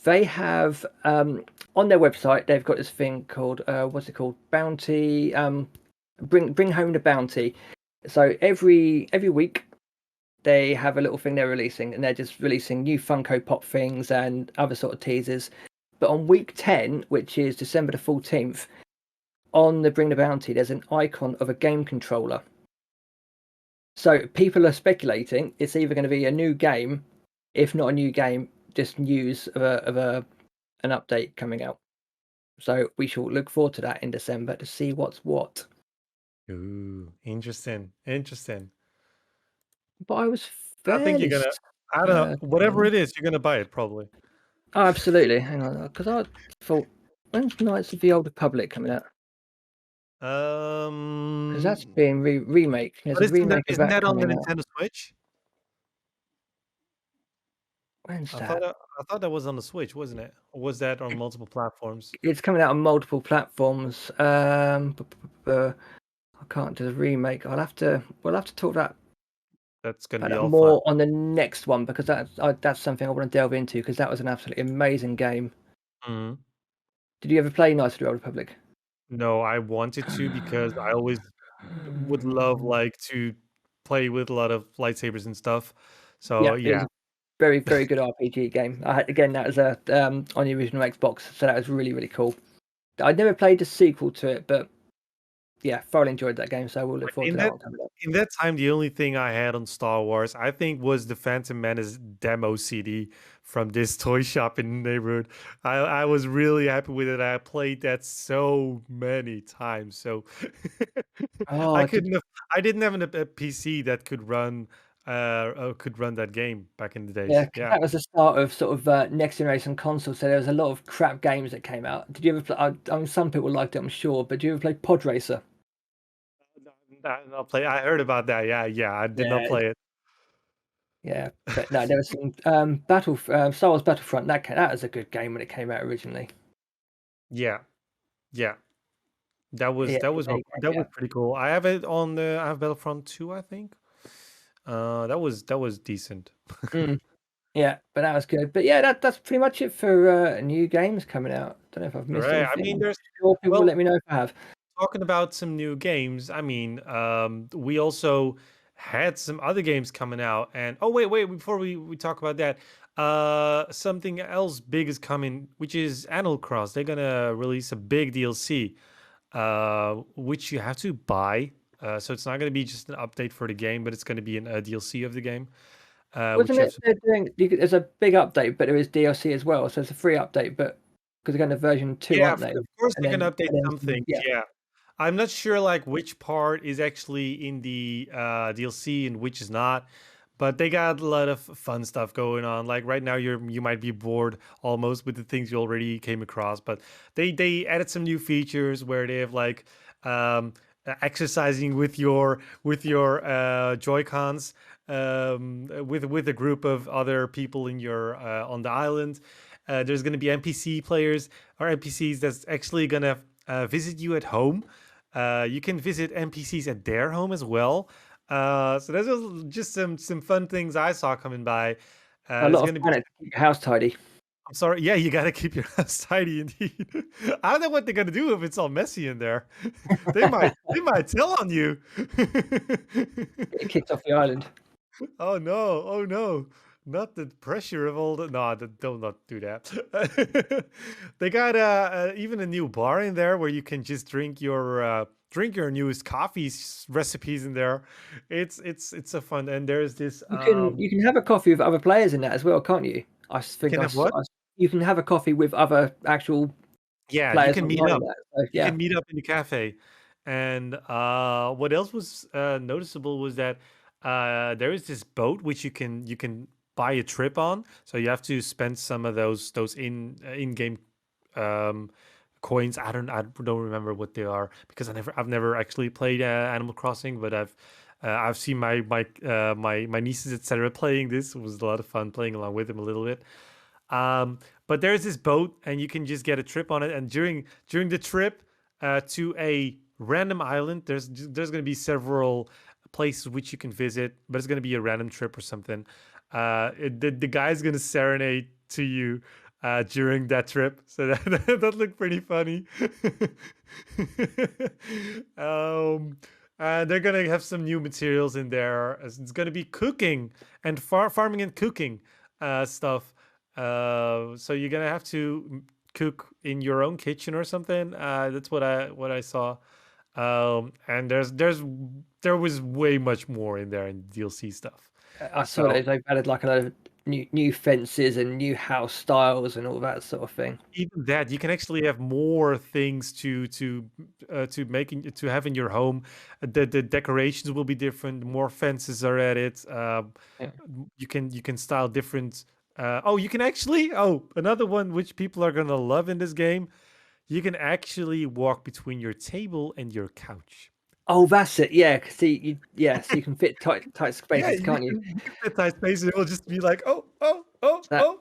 they have on their website they've got this thing called what's it called, Bounty, bring home the bounty. So every week they have a little thing they're releasing, and they're just releasing new Funko Pop things and other sort of teasers. But on week 10, which is December the 14th, on the Bring the Bounty, there's an icon of a game controller. So people are speculating it's either going to be a new game, if not a new game, just news of an update coming out. So we shall look forward to that in December to see what's what. Ooh, interesting. But I was I think you're fairly gonna. I don't know. Whatever certain. it is, you're gonna buy it probably. Oh, absolutely. Hang on, because I thought, when's Knights of the Old Republic coming out? Because that's Um, being remake. There's but a isn't that remake of isn't that that on the coming out. Nintendo Switch? When's I thought that? I thought that was on the Switch, wasn't it? Or was that on multiple platforms? It's coming out on multiple platforms. I can't do the remake. We'll have to talk That's gonna about be that all fun. more on the next one, because that's something I want to delve into, because that was an absolutely amazing game. Mhm. Did you ever play Knights of the Old Republic? No, I wanted to because I always would love like to play with a lot of lightsabers and stuff. So Yeah, it was yeah, a very, very good RPG game. Again, that was on the original Xbox, so that was really, really cool. I'd never played the sequel to it, but yeah, thoroughly enjoyed that game. So we'll look forward in to that that one coming up. in that time, the only thing I had on Star Wars, I think, was the Phantom Menace demo CD from this toy shop in the neighborhood. I was really happy with it. I played that so many times. So I Oh, couldn't have, I didn't have a PC that could run that game back in the yeah, days. 'cause Yeah. that was the start of sort of next generation consoles. So there was a lot of crap games that came out. Did you ever play? I mean, some people liked it, I'm sure, but did you ever play Pod Racer? No, not play. I heard about that. Yeah. I did not Yeah, play it. yeah, but no, there was some Star Wars Battlefront. That was a good game when it came out originally. Yeah, yeah. That was Yeah, that was there you that go, was pretty cool. I have it on the I have Battlefront 2, I think. That was decent. yeah. Yeah, but that was good. But yeah, that's pretty much it for new games coming out. Don't know if I've missed Right. I anything. mean, I'm there's sure people will well, let me know if I have. talking about some new games. I mean, we also had some other games coming out, and oh wait, before we talk about that, something else big is coming, which is Animal Cross. They're gonna release a big DLC, which you have to buy. So it's not gonna be just an update for the game, but it's gonna be a DLC of the game, which Wasn't you it have to. they're doing? There's a big update, but there is DLC as well. So it's a free update, but because they're going to version 2, Yeah, aren't they? of course And they're gonna then update and then some things. yeah. Yeah, I'm not sure like which part is actually in the DLC and which is not, but they got a lot of fun stuff going on. Like right now, you might be bored almost with the things you already came across, but they added some new features where they have like exercising with your Joy Cons with a group of other people in your on the island. There's going to be NPC players or NPCs that's actually going to visit you at home. You can visit NPCs at their home as well. So those are just some fun things I saw coming by. A There's lot of gonna be. planets to keep your house tidy. I'm sorry. Yeah, you gotta keep your house tidy indeed. I don't know what they're gonna do if it's all messy in there. They might tell on you. Get kicked off the island. Oh no! Oh no! Not the pressure of all the. No, don't not do that. They got even a new bar in there where you can just drink your newest recipes in there. It's a fun. And there's this You can have a coffee with other players in that as well, can't you? I think can have what? you can have a coffee with other actual Yeah, you players can meet online in up. that. So, You yeah. can meet up in the cafe. And what else was noticeable was that there is this boat which you can buy a trip on. So you have to spend some of those in-game um, coins. I don't remember what they are because I've never actually played Animal Crossing, but I've seen my nieces etc. playing this. It was a lot of fun playing along with them a little bit. Um, but there's this boat, and you can just get a trip on it. And during the trip to a random island, there's going to be several places which you can visit, but it's going to be a random trip or something. The guy's going to serenade to you during that trip, so that looked pretty funny. um, and they're gonna have some new materials in there. It's gonna be cooking and farming and cooking stuff. So you're gonna have to cook in your own kitchen or something. That's what I saw. And there was way much more in there in DLC stuff. I saw So that they've added like a lot of new fences and new house styles and all that sort of thing. even that you can actually have more things to have in your home. The decorations will be different. More fences are added. Yeah. You can style different. You can actually. Another one which people are gonna love in this game. You can actually walk between your table and your couch. Oh, that's it. Yeah. So you can fit tight Yeah, spaces, can't you? you can fit that space, and it will just be like, oh, oh, oh, That oh.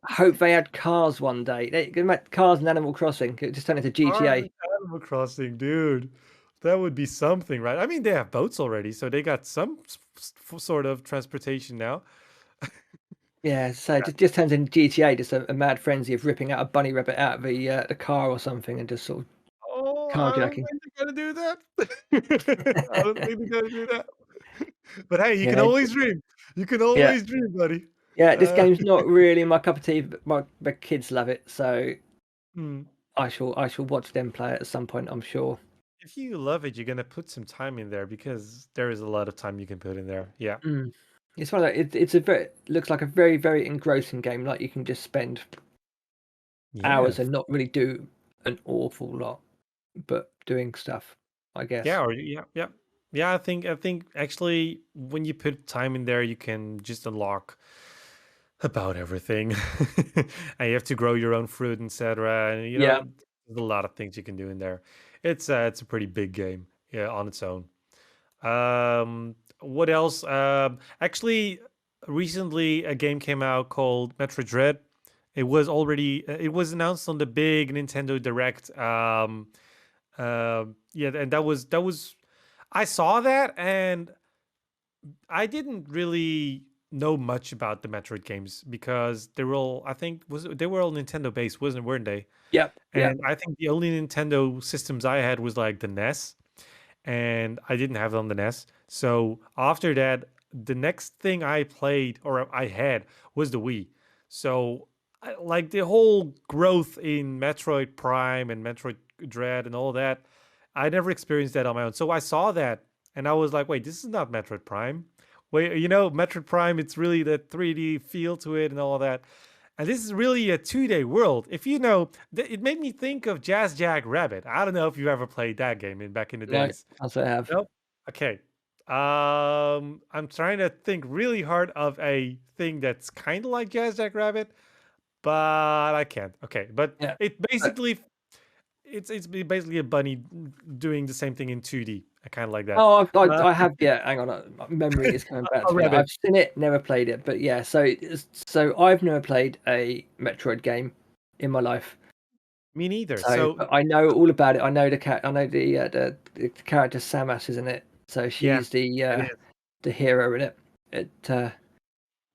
hope they had cars one day. They could make cars in Animal Crossing. It just turn into Cars GTA. in Animal Crossing, dude. That would be something, right? I mean, they have boats already, so they got some sort of transportation now. Yeah, so it just turns into GTA, just a mad frenzy of ripping out a bunny rabbit out of the car or something and just sort of Oh, I don't carjacking. think they're gonna do that. I don't think they're gonna do that. But hey, you can Yeah, always dream. You can yeah, always dream, buddy. yeah. This Uh, game's not really my cup of tea, but my kids love it, so hmm. I shall watch them play it at some point, I'm sure. If you love it, you're gonna put some time in there because there is a lot of time you can put in there. Yeah. Mm. It's one of it's a very looks like a very engrossing game. Like you can just spend Yeah. hours and not really do an awful lot, but doing stuff, I Yeah, guess. or yeah. I think actually when you put time in there, you can just unlock about everything, and you have to grow your own fruit, etc. And Yeah, there's a lot of things you can do in there. It's a pretty big game, yeah, on its own. What else? Actually, recently a game came out called Metroid Dread. It was announced on the big Nintendo Direct. Yeah, and that was I saw that and I didn't really know much about the Metroid games because they were all I think was they were all Nintendo based, weren't they? yep, yep. And I think the only Nintendo systems I had was like the NES, and I didn't have it on the NES. So after that, the next thing I played or I had was the Wii. So like the whole growth in Metroid Prime and Metroid Dread and all that, I never experienced that on my own. So I saw that and I was like, wait, this is not Metroid Prime. Wait, Metroid Prime, it's really that 3D feel to it and all that. And this is really a 2D world. If you know, it made me think of Jazz Jack Rabbit. I don't know if you ever played that game back in the No, days. as I have. Nope. Okay. I'm trying to think really hard of a thing that's kind of like Jazz Jack Rabbit, but I can't. Okay, but Yeah. it basically it's basically a bunny doing the same thing in 2D. I kind of like that. Oh, Uh, I have. Yeah, hang on. My memory is coming back a to me. rabbit. I've seen it, never played it, but yeah. So I've never played a Metroid game in my life. Me neither. So So but I know all about it. I know the cat. I know the character Samus, isn't it? So yeah, she's it is. the hero in it. It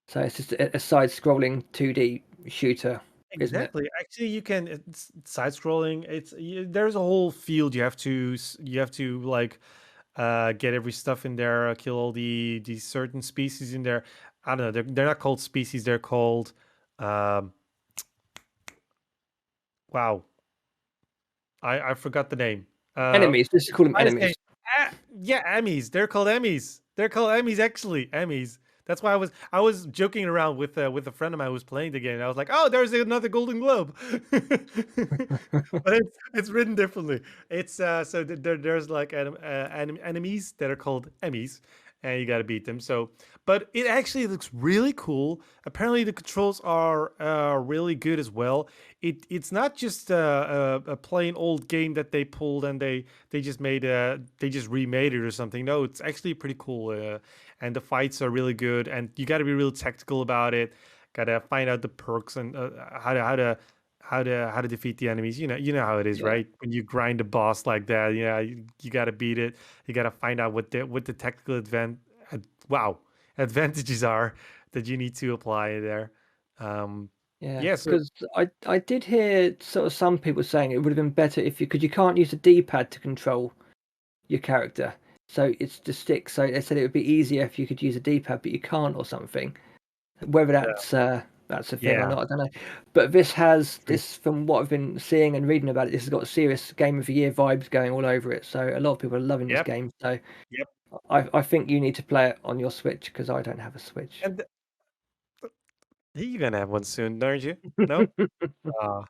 So it's just a side-scrolling 2D shooter, isn't it? Exactly. Actually, you can it's side scrolling. There's a whole field you have to like get every stuff in there, kill all the certain species in there. I don't know. They're not called species. They're called um wow. I forgot the name. Enemies. Let's just call them I enemies. say, yeah, Emmys. They're called Emmys. They're called Emmys, actually. Emmys. That's why I was joking around with a friend of mine who was playing the game. I was like, "Oh, there's another Golden Globe," but it's written differently. It's so there's like enemies that are called Emmys, and you got to beat them. So, but it actually looks really cool. Apparently, the controls are really good as well. It's not just a plain old game that they pulled and they just they just remade it or something. No, it's actually pretty cool, and the fights are really good. And you got to be real tactical about it. Got to find out the perks and how to defeat the enemies. You know how it is, Yeah. right? When you grind a boss like that, yeah, you got to beat it. You got to find out what the technical wow advantages are that you need to apply there. Um, Yeah, yeah, so because I did hear sort of some people saying it would have been better if you, because you can't use a D-pad to control your character, so it's the stick. So they said it would be easier if you could use a D-pad, but you can't or something. Whether that's a thing or yeah, not, I don't know. But this has true. this, from what I've been seeing and reading about it, this has got serious Game of the Year vibes going all over it. So a lot of people are loving this Yep, game. So yep. I think you need to play it on your Switch because I don't have a Switch. And you're gonna have one soon, aren't you? No? Ah.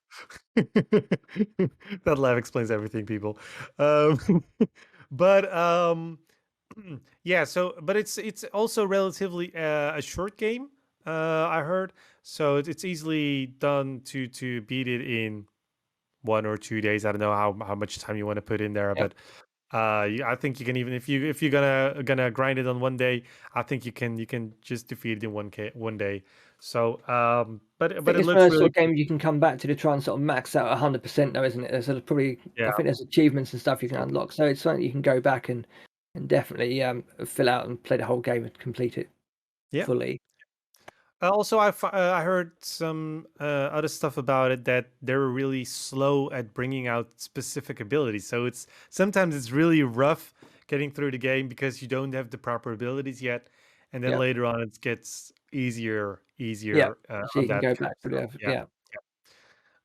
That laugh explains everything, people. But yeah, so but it's also relatively a short game, I heard. So it's easily done to beat it in 1 or 2 days. I don't know how much time you want to put in there, Yep. but I think you can, even if you're gonna grind it on one day, I think you can just defeat it in 1 day. So I but think it it's one looks of those really sort of games you can come back to try and sort of max out 100% though, isn't it? There's sort of probably, yeah. I think there's achievements and stuff you can True. unlock, so it's something you can go back and definitely fill out and play the whole game and complete it Yeah. fully. Also, I heard some other stuff about it, that they're really slow at bringing out specific abilities. So it's sometimes it's really rough getting through the game because you don't have the proper abilities yet, and then Yeah, later on it gets yeah. easier So on you can that go kind back of to stuff. the Yeah.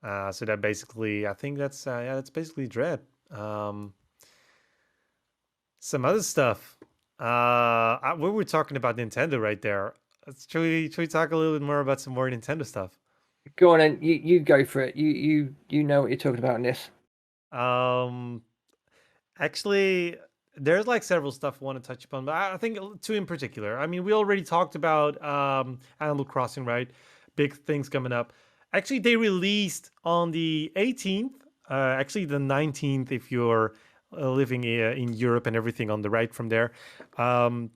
yeah. So that basically, I think that's yeah, that's basically Dread. Um, some other stuff. We were talking about Nintendo right there. Should we talk a little bit more about some more Nintendo stuff? Go on and you go for it. You know what you're talking about in this. Um, Actually, there's like several stuff I want to touch upon, but I think two in particular. I mean, we already talked about Animal Crossing, right? Big things coming up. Actually, they released on the 18th, actually the 19th if you're living in Europe and everything on the right from there. Um,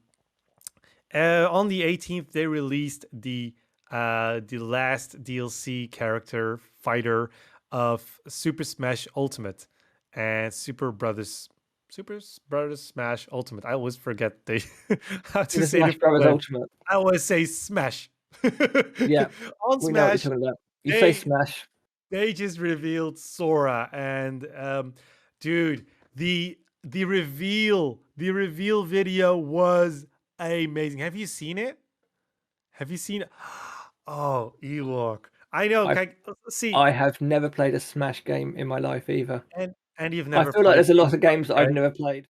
on the 18th, they released the last DLC character fighter of Super Smash Ultimate and Super Brothers Smash Ultimate. I always forget they how to Super say the Smash Brothers word. Ultimate. I always say Smash. Yeah, On we know what you're Smash, talking about. You say they Smash. they just revealed Sora, and dude, the reveal video was amazing. Have you seen it? Have you seen it? Oh, Ewok. I know. I Let's see. I have never played a Smash game in my life either. And you've I never feel like played there's a lot Kingdom of games that Hearts, I've right? never played.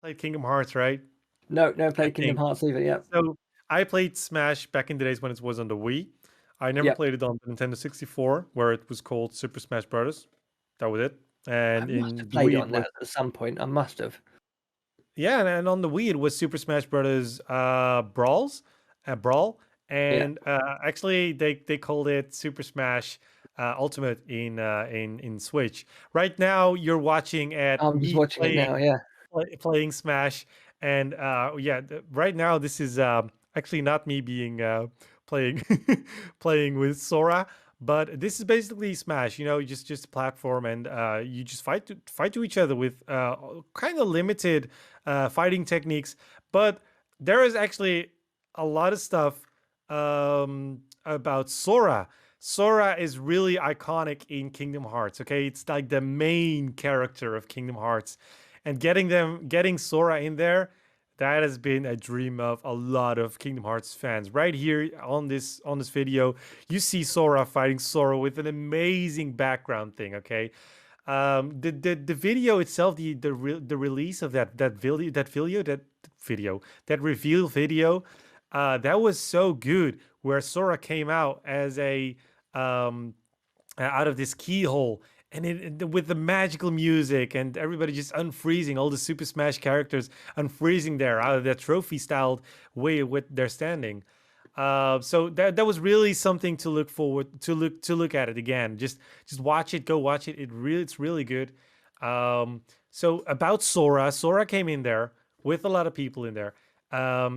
Played Kingdom Hearts, right? No, never I played Kingdom think. Hearts either. Yeah, So I played Smash back in the days when it was on the Wii. I never yeah. played it on the Nintendo 64, where it was called Super Smash Brothers. That was it. I And must in have the played it Wii, it on was, that at some point. I must have. yeah, and on the Wii, it was Super Smash Brothers Brawl, Yeah. and actually they called it Super Smash Ultimate in Switch. Right now, you're watching at I'm just me watching it now. Yeah. playing Smash, and yeah, right now this is actually not me being playing playing with Sora. But this is basically Smash, you know, just a platform, and you just fight to each other with kind of limited fighting techniques. But there is actually a lot of stuff about Sora. Sora is really iconic in Kingdom Hearts. Okay, it's like the main character of Kingdom Hearts, and getting Sora in there, that has been a dream of a lot of Kingdom Hearts fans. Right here on this video, you see Sora fighting Sora with an amazing background thing. Okay, the video itself, the release of that reveal video, that was so good. Where Sora came out as a um, out of this keyhole, and with the magical music and everybody just unfreezing, all the Super Smash characters unfreezing there out of that trophy styled way with their standing. So that was really something to look forward to look at it again. Just watch it, go watch it. It's really good. So about Sora, Sora came in there with a lot of people in there.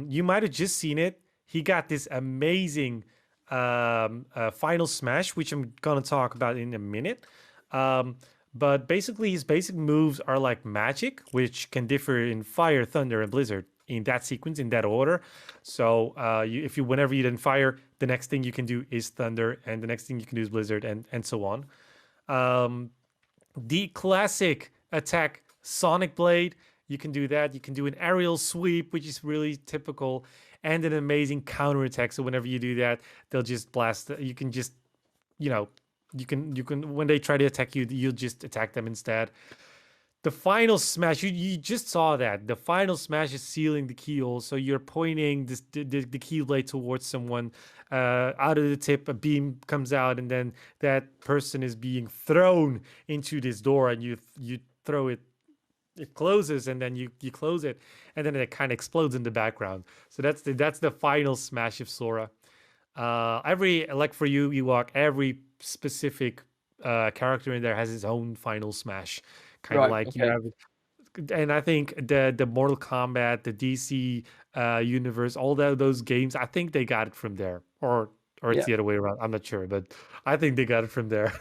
You might have just seen it. He got this amazing final smash, which I'm gonna talk about in a minute. Um, but basically, his basic moves are like magic, which can differ in fire, thunder, and blizzard in that sequence, in that order. So if you whenever you then fire, the next thing you can do is thunder, and the next thing you can do is blizzard, and so on. Um, the classic attack, Sonic Blade. You can do that. You can do an aerial sweep, which is really typical, and an amazing counter attack. So whenever you do that, they'll just blast. You can just, you know, you can when they try to attack you, you'll just attack them instead. The final smash, you just saw that. The final smash is sealing the keyhole. So you're pointing the key blade towards someone. Out of the tip, a beam comes out, and then that person is being thrown into this door, and you throw it. It closes, and then you close it, and then it kind of explodes in the background. So that's the final smash of Sora. Every like for you, Ewok, every specific character in there has his own final smash. Kind of Right. like you Okay. have, and I think the Mortal Kombat, the DC universe, all those games, I think they got it from there, or it's Yeah. the other way around. I'm not sure, but I think they got it from there.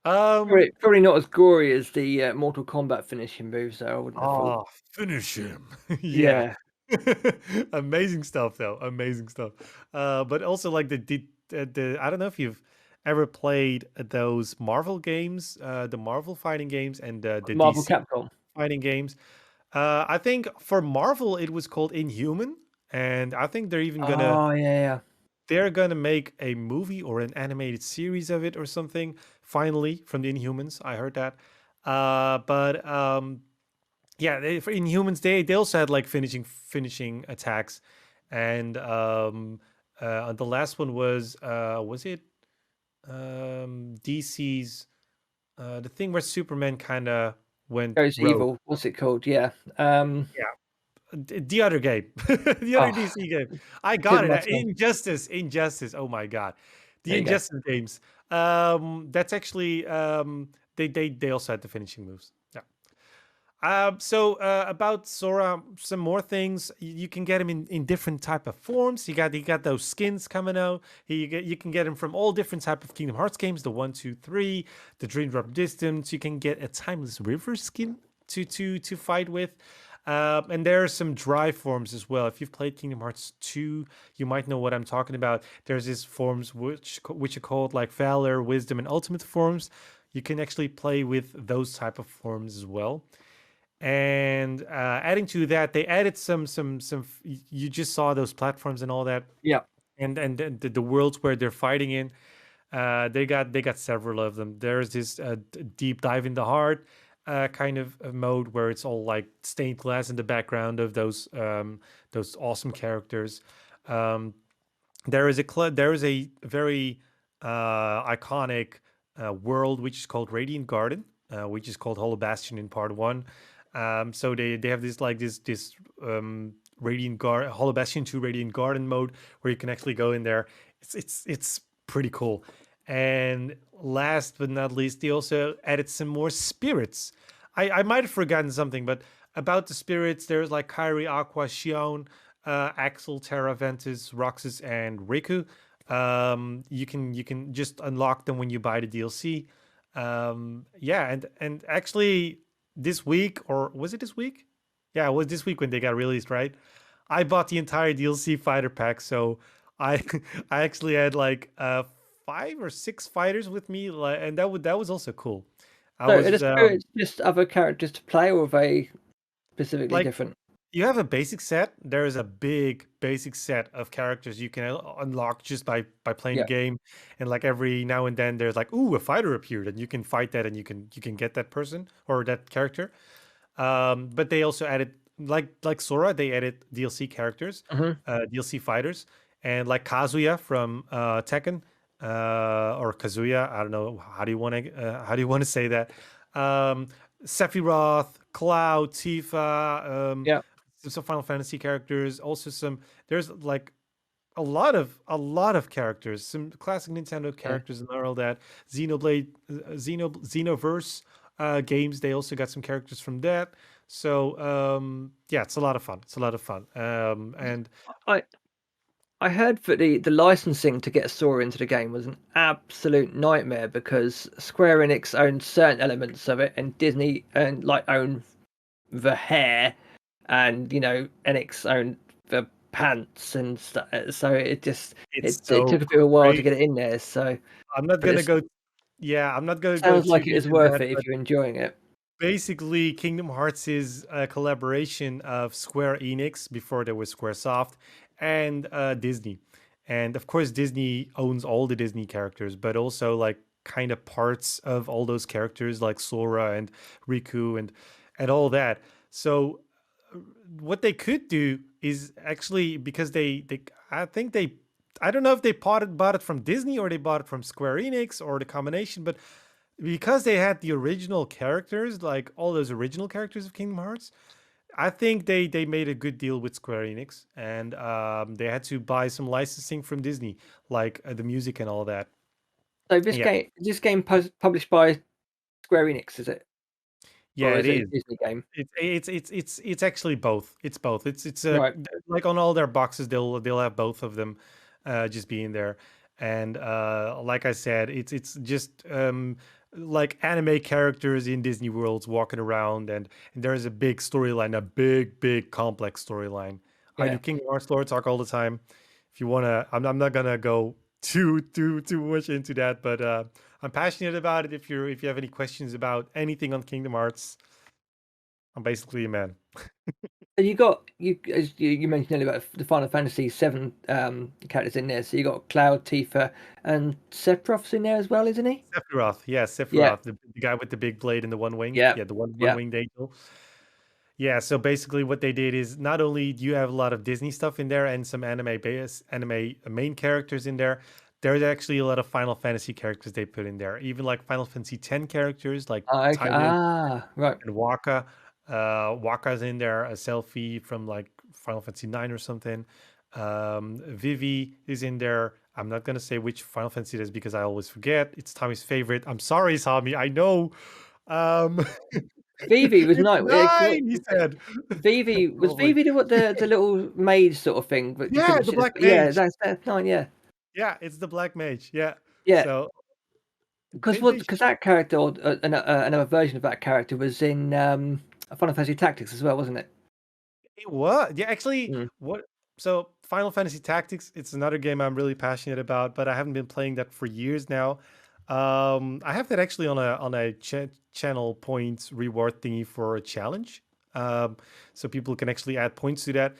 um. Probably not as gory as the Mortal Kombat finishing moves, though. I wouldn't have thought. Oh, finish him! Yeah, Yeah. amazing stuff though. Amazing stuff. But also like the I don't know if you've ever played those Marvel games, the Marvel fighting games, and the Marvel DC Capcom. fighting games. I think for Marvel it was called Inhuman, and I think Oh yeah, they're gonna make a movie or an animated series of it or something. Finally, from the Inhumans, I heard that. But yeah, for Inhumans, they also had like finishing attacks, and the last one was it DC's the thing where Superman kind of went goes rogue. evil. What's it called? Yeah. The other game, the other Oh, DC game. I tip got of it. my tongue. Injustice. Oh my god, the There you go. Injustice games. That's actually they also had the finishing moves. Yeah. So about Sora, some more things. You can get him in different type of forms. You got those skins coming out. You can get him from all different type of Kingdom Hearts games. The 1, 2, 3, the Dream Drop Distance. You can get a Timeless River skin to fight with. And there are some dry forms as well. If you've played Kingdom Hearts 2, you might know what I'm talking about. There's these forms which are called like Valor, Wisdom, and Ultimate forms. You can actually play with those type of forms as well. And adding to that, they added You just saw those platforms and all that, Yeah. and the worlds where they're fighting in. They got several of them. There's this deep dive in the heart kind of mode where it's all like stained glass in the background of those awesome characters. Um, there is a very iconic world which is called Radiant Garden, which is called Hollow Bastion in part one. So they have this Radiant Garden, Hollow Bastion 2 Radiant Garden mode where you can actually go in there. It's pretty cool. And last but not least, they also added some more spirits. I might have forgotten something, but about the spirits, there's like Kairi, Aqua, Xion, Axel, Terra, Ventus, Roxas, and Riku. You can just unlock them when you buy the DLC. Yeah, and actually this week, or was it this week? Yeah, it was this week when they got released, right? I bought the entire DLC fighter pack, so I I actually had like 5 or 6 fighters with me, like, and that was also cool. I So are the was spirits just other characters to play, or are they specifically like different? you have a basic set. There is a big basic set of characters you can unlock just by playing the Yeah. game, and like every now and then there's like, ooh, a fighter appeared, and you can fight that, and you can get that person or that character. But they also added like Sora, they added DLC characters, Hmm. DLC fighters, and like Kazuya from Tekken, or Kazuya. I don't know how do you want to say that. Um, Sephiroth, Cloud, Tifa, Yeah. some Final Fantasy characters. Also some there's like a lot of characters, some classic Nintendo Yeah. characters and all that. Xenoblade, Xenoverse games. They also got some characters from that. So yeah, it's a lot of fun. It's a lot of fun. And I I heard that the licensing to get Sora into the game was an absolute nightmare because Square Enix owned certain elements of it, and Disney and like owned the hair, and Enix owned the pants and stuff. So it just it's it so took a bit of a while to great. get it in there. So, I'm not but gonna it go. Yeah, I'm not gonna go sounds too like it deep is in worth that, it but if you're enjoying it. basically, Kingdom Hearts is a collaboration of Square Enix before there was SquareSoft and Disney. And of course, Disney owns all the Disney characters, but also like kind of parts of all those characters like Sora and Riku and all that. So what they could do is actually because they I think they I don't know if they bought it from Disney or they bought it from Square Enix or the combination, but because they had the original characters, like all those original characters of Kingdom Hearts, I think they made a good deal with Square Enix, and they had to buy some licensing from Disney, like the music and all that. So Yeah, this game published by Square Enix, is it, yeah, or it is it is. a Disney game? It's actually both. It's both. It's Right. like on all their boxes, they'll have both of them, just being there. And like I said, it's just like anime characters in Disney worlds walking around, and there is a big storyline, a big complex storyline. I Yeah. do Kingdom Hearts lore talk all the time. If you wanna, I'm not gonna go too much into that, but I'm passionate about it. If you have any questions about anything on Kingdom Hearts, I'm basically a man. So you got as you mentioned earlier about the Final Fantasy VII characters in there. So you got Cloud, Tifa, and Sephiroth's in there as well, isn't he? Sephiroth, yeah, Yeah. Sephiroth, the guy with the big blade and the one wing. Yeah. Yeah, the one Yeah. winged angel. Yeah, so basically what they did is not only do you have a lot of Disney stuff in there and some anime main characters in there, there's actually a lot of Final Fantasy characters they put in there. Even like Final Fantasy X characters like Okay. Tidus Ah, right. and Waka. Waka's in there, a selfie from like Final Fantasy 9 or something. Vivi is in there. I'm not gonna say which Final Fantasy it is because I always forget. It's Tommy's favorite. I'm sorry, Sami. I know. Um, Vivi was it's nice. 9, he said. Vivi was Probably. Vivi the little maid sort of thing, but you Yeah, couldn't the see. Black Yeah, Mage. that's fine. Yeah. Yeah, it's the Black Mage. Yeah. Yeah. So Because they that character, or another version of that character, was in Final Fantasy Tactics as well, wasn't it? it was. Yeah, actually, Mm. what so Final Fantasy Tactics, it's another game I'm really passionate about, but I haven't been playing that for years now. I have that actually on a channel points reward thingy for a challenge. So people can actually add points to that.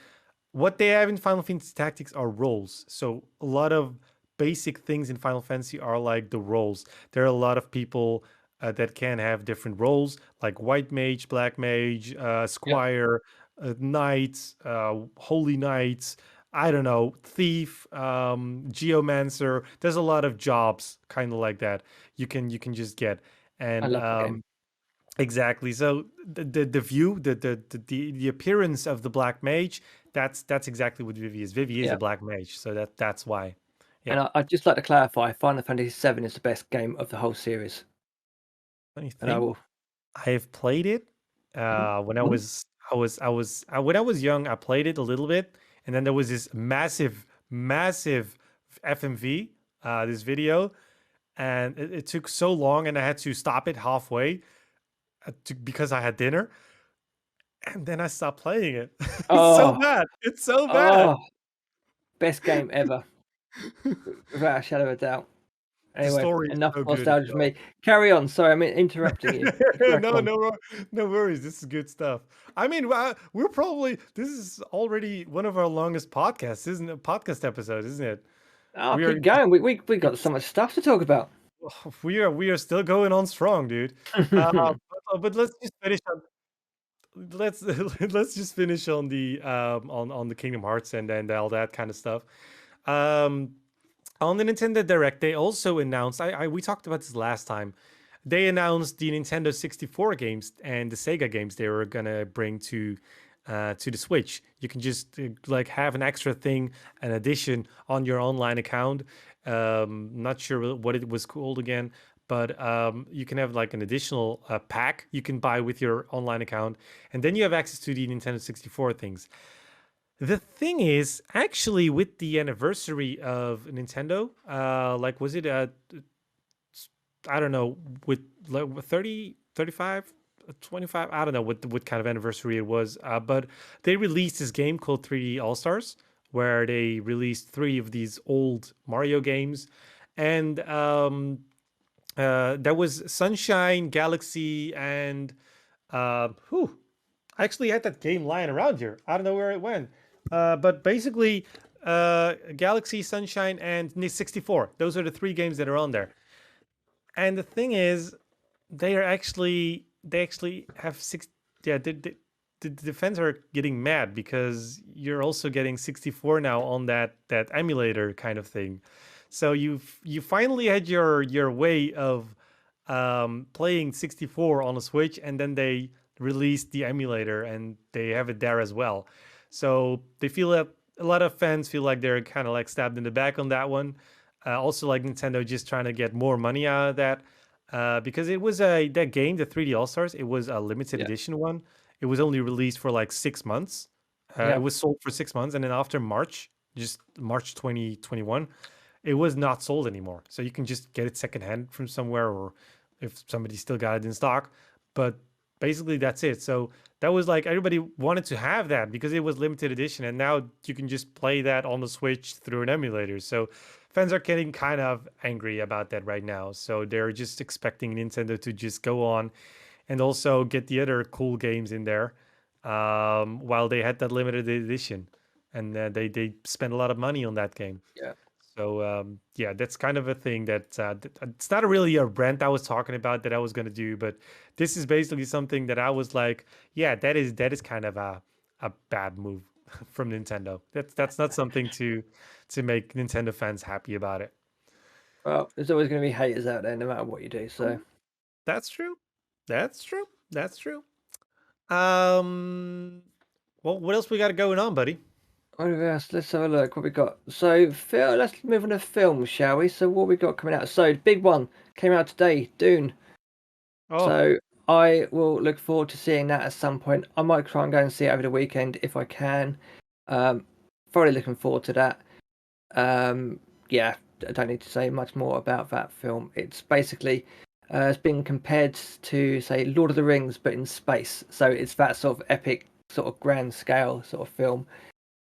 What they have in Final Fantasy Tactics are roles. So a lot of basic things in Final Fantasy are like the roles. There are a lot of people that can have different roles, like White Mage, Black Mage, Yeah, Squire, Knight, Holy Knight. I don't know, Thief, Geomancer. There's a lot of jobs kind of like that you can just get, I and love the game. exactly. So the view, the appearance of the black mage, that's exactly what Vivi is. Vivi is a Yeah, black mage, so that's why. Yeah. and I'd just like to clarify: Final Fantasy VII is the best game of the whole series, Let me and I think. will. I have played it Mhm. when Mhm. when I was young. I played it a little bit, and then there was this massive FMV, this video, and it took so long, and I had to stop it halfway because I had dinner. and then I stopped playing it. It's so Oh, bad. It's so bad. oh, best game ever, without a shadow of a doubt. The Anyway, story is enough so good as nostalgia for well. me. Carry on. Sorry, I'm interrupting you. Crack No, on. no worries. This is good stuff. I mean, we're probably this is already one of our longest podcasts, isn't it? Podcast episodes, isn't it? Oh, We are keep going. We got so much stuff to talk about. we are still going on strong, dude. But let's just finish on let's let's just finish on the on the Kingdom Hearts and all that kind of stuff. Um, on the Nintendo Direct, they also announced. We talked about this last time. They announced the Nintendo 64 games and the Sega games they were gonna bring to the Switch. You can just like have an extra thing, an addition on your online account. Not sure what it was called again, but you can have like an additional pack you can buy with your online account, and then you have access to the Nintendo 64 things. The thing is, actually, with the anniversary of Nintendo, like, was it I don't know, with like 30, 35, 25, I don't know what kind of anniversary it was, but they released this game called 3D All Stars, where they released three of these old Mario games, and that was Sunshine, Galaxy, and whew, I actually had that game lying around here. I don't know where it went. But basically, Galaxy, Sunshine, and 64. Those are the three games that are on there. And the thing is, they actually have six. Yeah, the fans are getting mad because you're also getting 64 now on that emulator kind of thing. So you finally had your way of playing 64 on a Switch, and then they released the emulator and they have it there as well. So they feel that a lot of fans feel like they're kind of like stabbed in the back on that one. Also, like Nintendo just trying to get more money out of that, because it was that game, the 3D All Stars. It was a limited Yeah, edition one. It was only released for like 6 months. It yeah, was sold for 6 months, and then after March, just March 2021, it was not sold anymore. So you can just get it secondhand from somewhere, or if somebody still got it in stock. But basically, that's it. So that was like everybody wanted to have that because it was limited edition, and now you can just play that on the Switch through an emulator. So fans are getting kind of angry about that right now. So they're just expecting Nintendo to just go on and also get the other cool games in there, while they had that limited edition, and they spent a lot of money on that game. yeah. So yeah, that's kind of a thing that it's not really a rant I was talking about that I was going to do, but this is basically something that I was like, yeah, that is kind of a bad move from Nintendo. That's not something to make Nintendo fans happy about it. Well, there's always going to be haters out there, no matter what you do. So, That's true. That's true. That's true. Um, well, what else we got going on, buddy? what else? Let's have a look. What we got? So, Phil, let's move on to film, shall we? So, what we got coming out? So, big one came out today, Dune. Oh, So, I will look forward to seeing that at some point. I might try and go and see it over the weekend if I can. Um, Thoroughly looking forward to that. Yeah, I don't need to say much more about that film. It's basically it's been compared to, say, Lord of the Rings, but in space. So it's that sort of epic, sort of grand scale sort of film.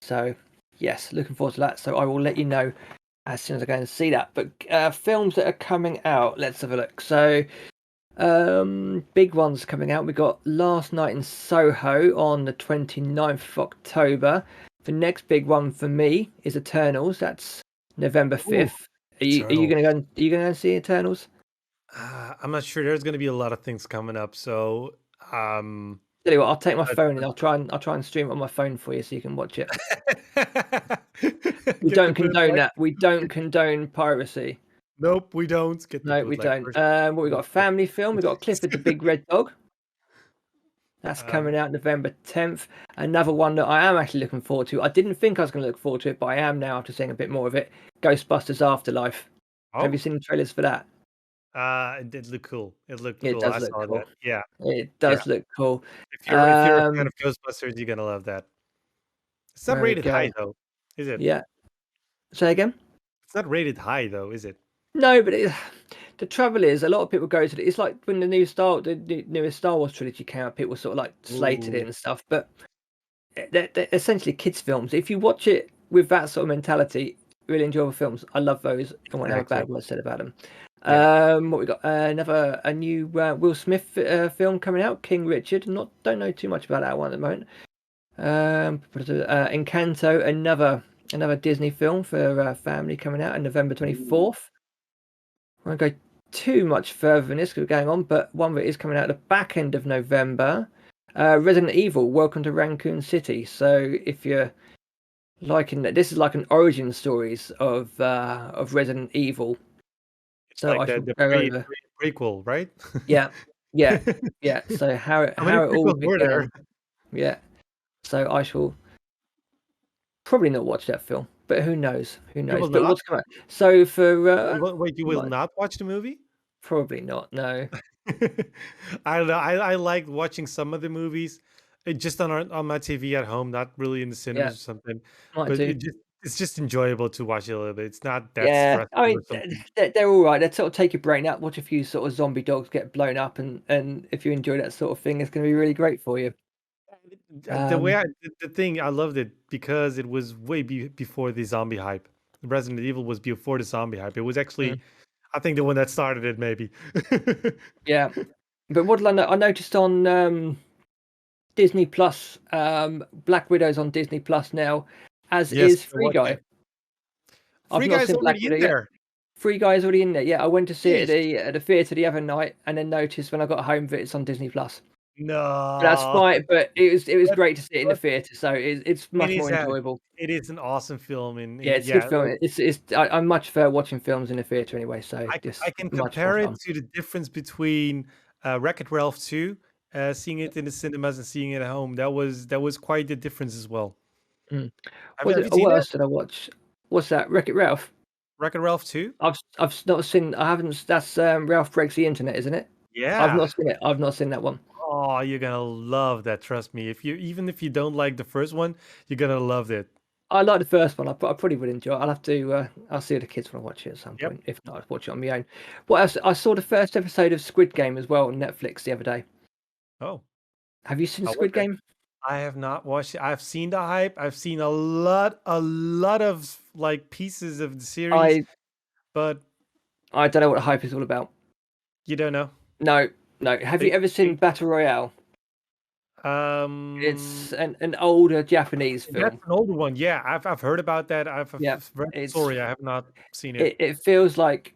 So yes, looking forward to that. So I will let you know as soon as I go and see that. But films that are coming out, let's have a look. So big ones coming out. We got Last Night in Soho on the 29th of October. The next big one for me is Eternals. That's November ooh, 5th. Are you Eternal. gonna go? Are you gonna see Eternals? I'm not sure. There's going to be a lot of things coming up, so Tell you what, I'll take my but- phone and I'll try and stream it on my phone for you so you can watch it. We get the don't condone bootleg. that. We don't condone piracy. Nope, we don't get the No, we bootleg don't. version. What we got? A family film. We got Clifford the Big Red Dog. That's Um, coming out November 10th. Another one that I am actually looking forward to. I didn't think I was going to look forward to it, but I am now after seeing a bit more of it. Ghostbusters Afterlife. Have you oh, seen the trailers for that? it did look cool. It looked It cool. I does look saw cool. that. Yeah, It yeah. does look cool. If you're a fan Um, of Ghostbusters, you're gonna love that. It's not where we rated go? high though, is it? Yeah. Say again? It's not rated high though, is it? No, but the trouble is, a lot of people go to it's like when the newest Star Wars trilogy came out, people sort of like slated it Ooh, and stuff. But they're essentially kids' films. If you watch it with that sort of mentality, really enjoyable films. I love those. I won't have a exactly. bad word said about them. Yeah. What we got? A new Will Smith film coming out, King Richard. Don't know too much about that one at the moment. Encanto, another Disney film for family coming out on November 24th. I won't go too much further than this because we're going on, but one that is coming out at the back end of November. Resident Evil, Welcome to Raccoon City. So if you're liking that, this is like an origin stories of Resident Evil. It's So like I shall the go over. prequel, right? Yeah, yeah, yeah. So how How many how it all prequels were there? began. Yeah. So I shall probably not watch that film, but who knows? Who You knows? will But not? what's coming out? So for Wait, you will like, not watch the movie? probably not. No. I don't know. I like watching some of the movies just on my TV at home, not really in the Yeah, cinemas or something. might But do. it's just enjoyable to watch it a little bit. It's not that Yeah, stressful I or mean something. they're all right. They sort of take your brain out. Watch a few sort of zombie dogs get blown up, and if you enjoy that sort of thing, it's going to be really great for you. The way Um, the thing I loved it because it was way before the zombie hype. Resident Evil was before the zombie hype. It was actually mm, I think the one that started it maybe. yeah, but what did I know? I noticed on Disney Plus, Black Widow's on Disney Plus now, as Yes, is I Free watched Guy. it. I've Free not Guy's seen Black already in Widow yet. there. Free Guy is already in there. Yeah, I went to see it Jeez. at the theater the other night, and then noticed when I got home that it's on Disney Plus. That's No. fine, but it was But great to see it in the but theater, so it's it much is more enjoyable. it is an awesome film Yeah, and it's a good yeah, film. I much prefer watching films in the theater anyway, so I just can much more compare it fun. to the difference between Wreck-It Ralph 2, seeing it in the cinemas and seeing it at home. That was quite the difference as well. Mm. Have you seen What that? else did I watch? What's that? Wreck-It Ralph. Wreck-It Ralph 2? I've not seen. I haven't. That's Ralph Breaks the Internet, isn't it? I've Yeah. not seen it. I've not seen that one. Oh, you're gonna love that. Trust me. Even if you don't like the first one, you're gonna love it. I like the first one. I probably would enjoy it. I'll have to. I'll see if the kids want to watch it at some Yep. point. If not, I'll watch it on my own. What else? I saw the first episode of Squid Game as well on Netflix the other day. Oh, Have you seen how was Squid it? Game? I have not watched it. I've seen the hype. I've seen a lot of like pieces of the series, I but I don't know what the hype is all about. you don't know. No, no. Have you They, ever seen they, Battle Royale? um, It's an older Japanese that's film. an older one. Yeah, I've heard about that. Yeah, I've read the it's story. I have not seen it. it feels like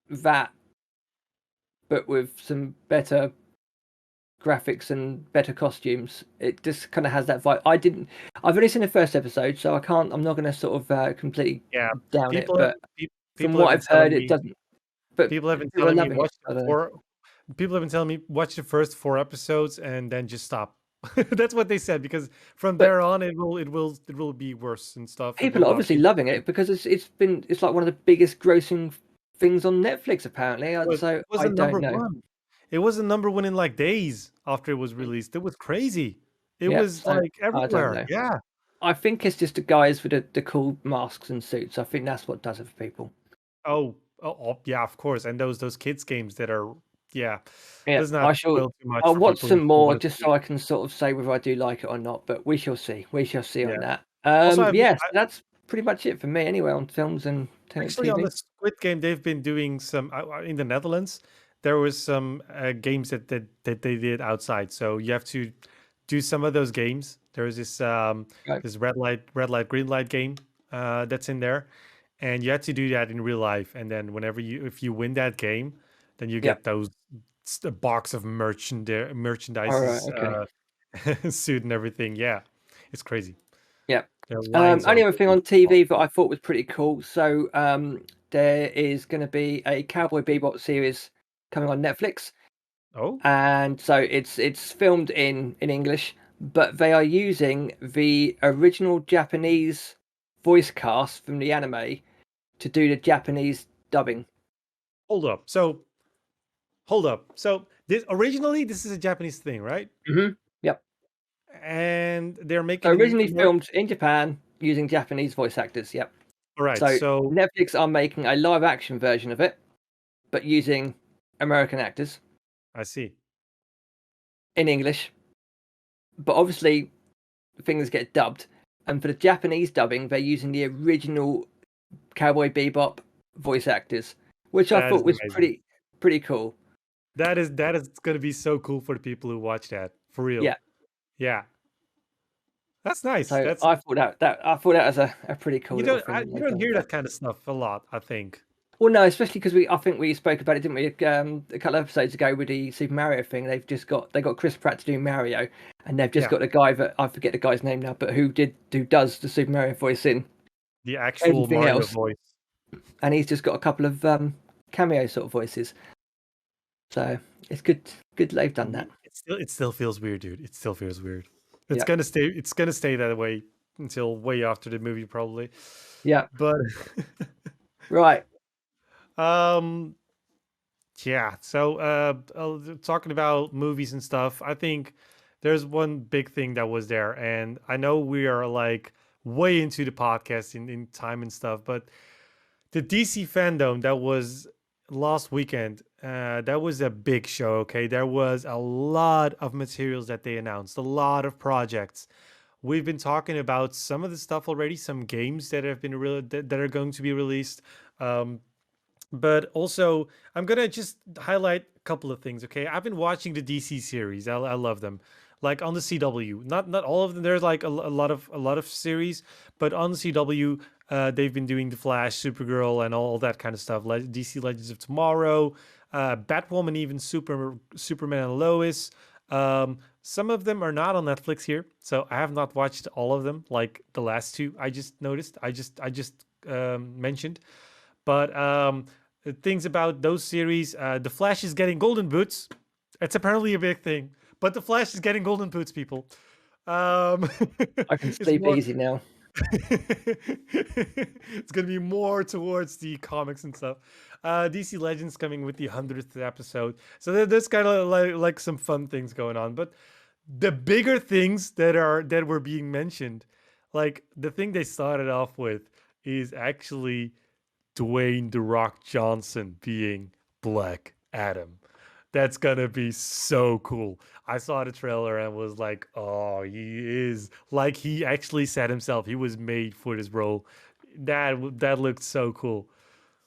that, but with some better graphics and better costumes. It just kind of has that vibe. I've only seen the first episode, so I can't. I'm not going to sort of completely Yeah, down it. people have But from people have what been I've heard, telling it me. doesn't. But People have been people are telling me loving it. watch I the don't know. four. People have been telling me watch the first 4 episodes and then just stop. That's what they said because from But there on it will be worse and stuff. It people will are not obviously be. loving it because it's like one of the biggest grossing things on Netflix apparently. So It was I a don't number know. one. It was a number one in like days after it was released. It was crazy. It Yeah, was so like I don't everywhere. know. Yeah. I think it's just the guys with the cool masks and suits. I think that's what does it for people. Yeah, of course. And those kids games that are yeah. Yeah, Let's not spoil too much I'll for watch people who some still more want to just see it. so I can sort of say whether I do like it or not. But we shall see. We shall see on Yeah. that. Also, I've Yes, that's pretty much it for me anyway on films and actually on TV. the Squid Game, they've been doing some in the Netherlands. There was some games that they did outside. So you have to do some of those games. There is Right. this red light, green light game that's in there, and you have to do that in real life. And then whenever if you win that game, then you Yeah. get a box of All right. merchandises, Okay. suit and everything. Yeah, it's crazy. Yeah. There are lines Only of other thing on TV that I thought was pretty cool. So there is going to be a Cowboy Bebop series coming on Netflix. Oh, And so it's filmed in English, but they are using the original Japanese voice cast from the anime to do the Japanese dubbing. hold up. So hold up. So this is a Japanese thing, right? Yep. And they're So making an originally American. filmed in Japan using Japanese voice actors. Yep. All right. So So Netflix are making a live action version of it, but using American actors I see. in English. But obviously, things get dubbed, and for the Japanese dubbing, they're using the original Cowboy Bebop voice actors, which I That is thought was amazing. pretty cool. That is gonna be so cool for the people who watch that. For real. Yeah. Yeah. That's nice. So That's I thought that was a pretty cool little thing that you they've don't done with hear that. that kind of stuff a lot, I think. Well, no, especially because I think we spoke about it, didn't we? A couple of episodes ago with the Super Mario thing. They got Chris Pratt to do Mario, and they've just Yeah. got the guy that I forget the guy's name now, but who does the Super Mario voice in The actual everything Mario else, voice. and he's just got a couple of cameo sort of voices. So it's good that they've done that. It still feels weird, dude. It still feels weird. Yeah, It's gonna stay that way until way after the movie probably. yeah, But right. um yeah, so talking about movies and stuff, I think there's one big thing that was there, and I know we are like way into the podcast in time and stuff, but the DC Fandome that was last weekend, that was a big show. Okay, there was a lot of materials that they announced, a lot of projects. We've been talking about some of the stuff already, some games that have been that are going to be released. Um, but also, I'm gonna just highlight a couple of things. Okay, I've been watching the DC series. I love them. Like on the CW, not all of them. There's like a lot of series, but on the CW, they've been doing the Flash, Supergirl, and all that kind of stuff. Like DC Legends of Tomorrow, Batwoman, even Superman and Lois. Some of them are not on Netflix here, so I have not watched all of them. Like the last two, I just noticed. I just mentioned. But things about those series, the Flash is getting golden boots. It's apparently a big thing, but the Flash is getting golden boots, people. Um, I can it's sleep more. easy now. It's gonna be more towards the comics and stuff. DC Legends coming with the 100th episode, so there's kind of like some fun things going on. But the bigger things that were being mentioned, like the thing they started off with, is actually Dwayne The Rock Johnson being Black Adam. That's gonna be so cool. I saw the trailer and was like, oh, he is like he actually said himself. He was made for this role. That looked so cool.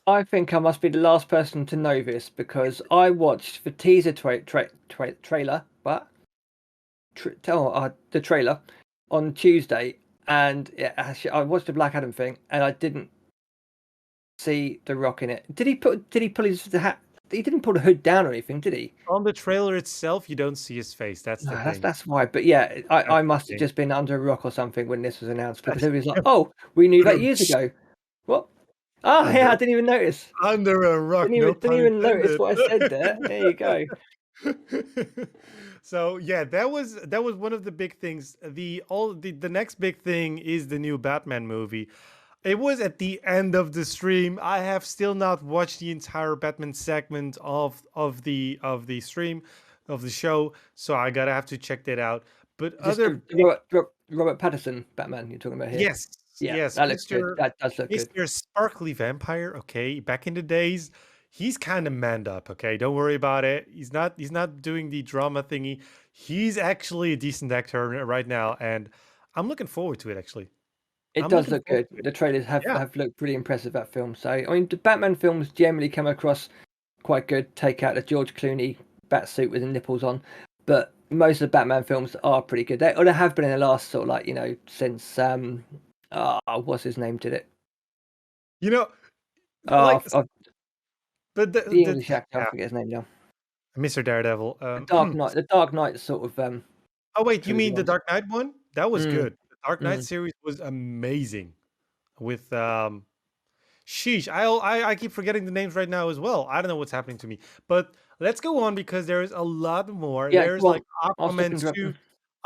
I think I must be the last person to know this because I watched the teaser trailer, but the trailer on Tuesday, and actually, I watched the Black Adam thing, and I didn't see the Rock in it. Did he pull his hat? He didn't pull the hood down or anything, did he? On the trailer itself, you don't see his face. That's No, the thing. that's why. But yeah, I That's the must have thing. just been under a rock or something when this was announced because That's everybody's like, "Oh, we knew that years Shh, ago." What? Ah, yeah, under I didn't even notice. under a rock. No Didn't pun even notice intended. what I said there. There you go. So yeah, that was one of the big things. The next big thing is the new Batman movie. It was at the end of the stream. I have still not watched the entire Batman segment of the stream of the show, so I gotta have to check that out. But Is this other the Robert Pattinson Batman you're talking about here? Yes, Yeah, yes, that looks good. That does look good. Mr. Sparkly Vampire. Okay, back in the days, he's kind of manned up. Okay, don't worry about it. He's not doing the drama thingy. He's actually a decent actor right now, and I'm looking forward to it. Actually, It I'm does looking look forward good. to it. The trailers Yeah, have looked pretty impressive, that film. So I mean, the Batman films generally come across quite good. Take out the George Clooney bat suit with the nipples on, but most of the Batman films are pretty good. They have been in the last sort of like since what's his name did it? you know, Oh, like, the the English actor, I yeah, forget his name now. Mr. Daredevil. The Dark Knight, the Dark Knight sort of Oh wait, you trilogy mean the ones. Dark Knight one? That was Mm, good. The Dark Knight mm. series was amazing. With sheesh, I keep forgetting the names right now as well. I don't know what's happening to me. But let's go on because there's a lot more. Yeah, There's go like on. I'll stop interrupting.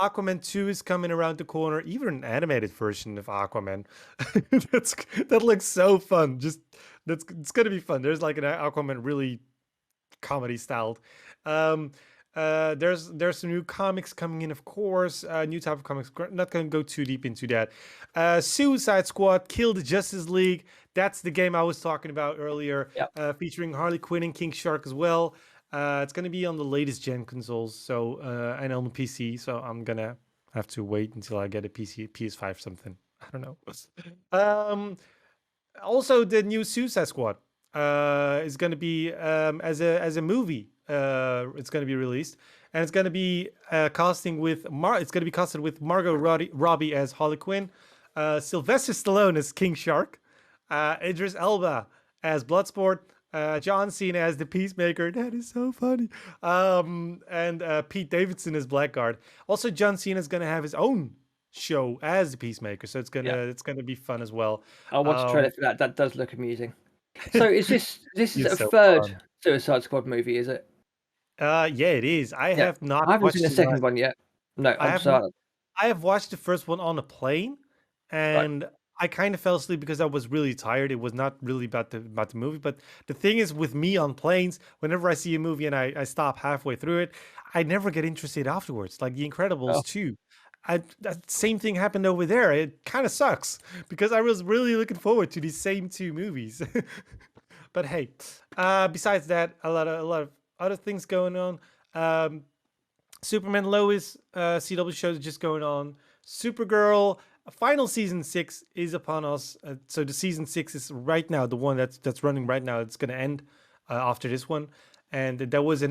Aquaman 2 is coming around the corner, even an animated version of Aquaman. That's that looks so fun. Just that's it's gonna be fun. There's like an Aquaman really comedy styled. Um There's some new comics coming in, of course. New type of comics. Not going to go too deep into that. Suicide Squad, Kill the Justice League. That's the game I was talking about earlier, Yep. featuring Harley Quinn and King Shark as well. It's going to be on the latest gen consoles, so and on the PC. So I'm gonna have to wait until I get a PC, PS5, something. I don't know. Also, the new Suicide Squad is going to be as a movie. It's going to be released, and it's going to be It's going to be casted with Margot Robbie as Harley Quinn, Sylvester Stallone as King Shark, Idris Elba as Bloodsport, John Cena as the Peacemaker. That is so funny. And Pete Davidson as Blackguard. Also, John Cena is going to have his own show as the Peacemaker, so it's gonna be fun as well. I watched a trailer for that. That does look amusing. So is this is It's a so third fun. Suicide Squad movie? Is it? Yeah, it is. I Yeah. have not I haven't seen watched the the rest. second one yet. No, I I'm have not. sorry. I have watched the first one on a plane, Right. and I kind of fell asleep because I was really tired. It was not really about the movie. But the thing is, with me on planes, whenever I see a movie and I stop halfway through it, I never get interested afterwards. Like The Incredibles Oh, 2. That same thing happened over there. It kind of sucks because I was really looking forward to these same two movies. But hey, besides that, a lot of other things going on. Um, Superman Lois CW shows just going on. Supergirl final season 6 is upon us. So the season 6 is right now the one that's running right now. It's going to end after this one, and that was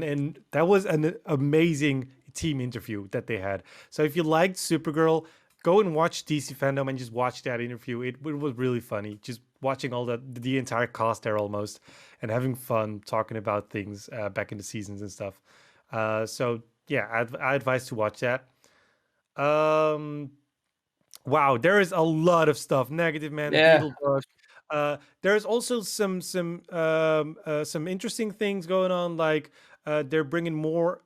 an amazing team interview that they had. So if you liked Supergirl, go and watch DC Fandome and just watch that interview. It was really funny. Just watching all the entire cast there almost, and having fun talking about things back in the seasons and stuff. So yeah, I advise to watch that. Um, wow, there is a lot of stuff. Negative Man, The yeah. Beetlejuice. There's also some interesting things going on. Like they're bringing more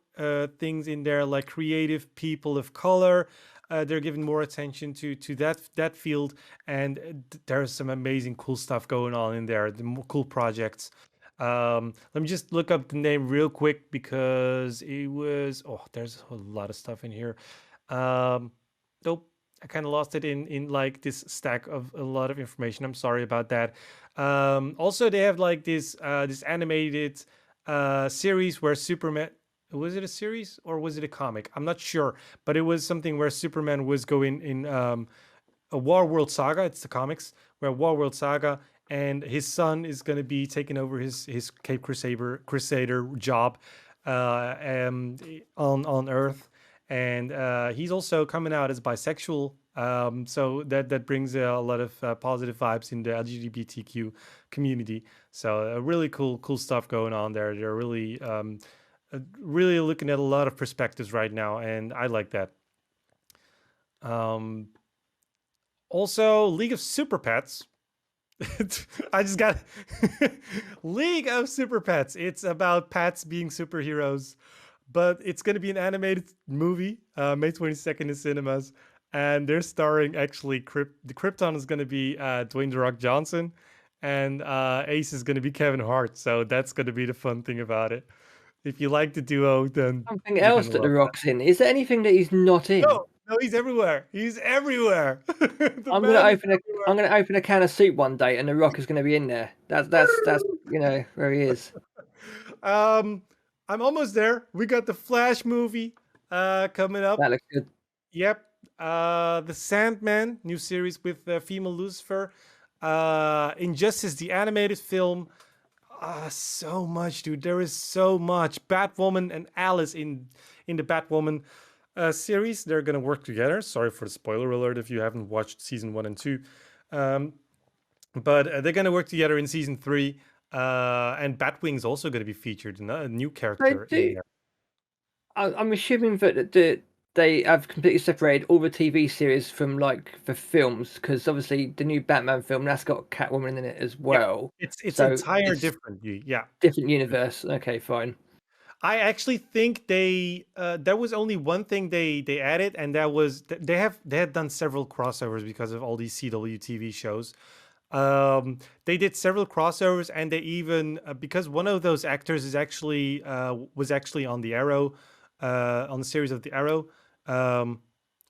things in there, like creative people of color. They're giving more attention to that field, and there's some amazing cool stuff going on in there. The more cool projects. Let me just look up the name real quick because it was. Oh, there's a lot of stuff in here. Um, nope, I kind of lost it in like this stack of a lot of information. I'm sorry about that. Also, they have like this animated series where Superman. Was it a series or was it a comic? I'm not sure, but it was something where Superman was going in a War World Saga. It's the comics where War World Saga, and his son is going to be taking over his Cape Crusader job on Earth, and he's also coming out as bisexual. So that brings a lot of positive vibes in the LGBTQ community. So really cool stuff going on there. They're really looking at a lot of perspectives right now, and I like that. Um, Also, League of Super Pets. I just got League of Super Pets. It's about pets being superheroes, but it's going to be an animated movie, May 22nd in cinemas, and they're starring actually the Krypton is going to be Dwayne the Rock Johnson, and Ace is going to be Kevin Hart. So that's going to be the fun thing about it. If you like the duo, then Something you're else gonna that The love that. Rock's in. Is there anything that he's not in? No, no, he's everywhere. He's everywhere. The I'm gonna man is open a everywhere. I'm gonna open a can of soup one day, and The Rock is gonna be in there. That's where he is. um, I'm almost there. We got the Flash movie coming up. That looks good. Yep. The Sandman new series with female Lucifer. Injustice, the animated film. So much, dude. There is so much. Batwoman and Alice in the Batwoman series. They're gonna work together. Sorry for the spoiler alert if you haven't watched season 1 and 2. Um, but they're gonna work together in season 3. And Batwing's also gonna be featured, a new So character in do there. I'm assuming that they have completely separated all the TV series from like the films, because obviously the new Batman film that's got Catwoman in it as Yeah, well. it's So entire it's differently. Yeah. different universe. Okay, fine. I actually think there was only one thing they added, and that was they had done several crossovers because of all these CW TV shows. They did several crossovers, and they even because one of those actors is actually was actually on the Arrow on the series of the Arrow. Um,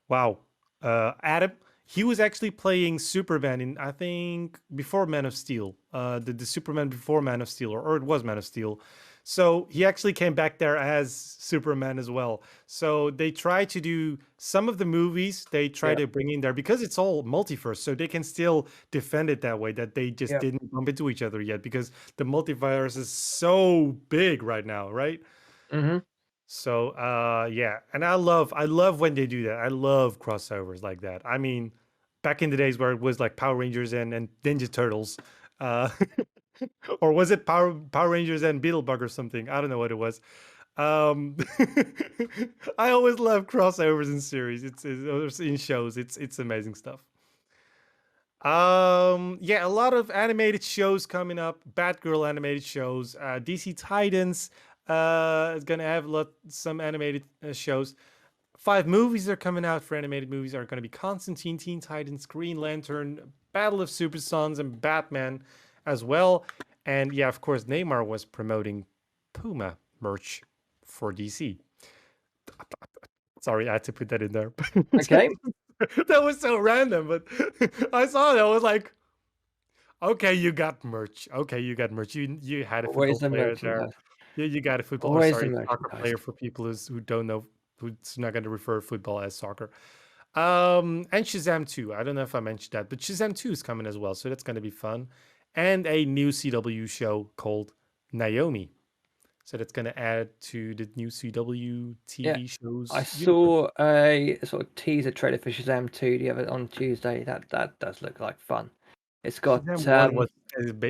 wow, Adam. He was actually playing Superman in, I think, before Man of Steel. The Superman before Man of Steel, or it was Man of Steel. So he actually came back there as Superman as well. So they try to do some of the movies, they try Yeah. to bring in there because it's all multiverse. So they can still defend it that way, that they just Yeah. didn't bump into each other yet because the multiverse is so big right now, right? Mm-hmm. So yeah, and I love when they do that. I love crossovers like that. I mean, back in the days where it was like Power Rangers and Ninja Turtles, uh, or was it Power Rangers and Beetlebug or something? I don't know what it was. Um, I always love crossovers in series. It's in shows. It's amazing stuff. Yeah, a lot of animated shows coming up. Batgirl animated shows. DC Titans is gonna have some animated shows. 5 movies are coming out for animated movies are gonna be Constantine, Teen Titans, Green Lantern, Battle of Super Sons, and Batman as well. And yeah, of course, Neymar was promoting Puma merch for DC. Sorry, I had to put that in there. Okay. That was so random, but I saw that. I was like, okay, you got merch. Okay, you got merch. You had a Always football the player there. merchandise. Yeah, you got a football, or Always the sorry, soccer merchandise. player for people who don't know, who's not going to refer football as soccer. And Shazam 2. I don't know if I mentioned that, but Shazam 2 is coming as well, so that's going to be fun. And a new CW show called Naomi. So that's going to add to the new CW Yeah. TV shows I universe. saw a sort of teaser trailer for Shazam 2 the other on Tuesday. That does look like fun. It's got Shazam 1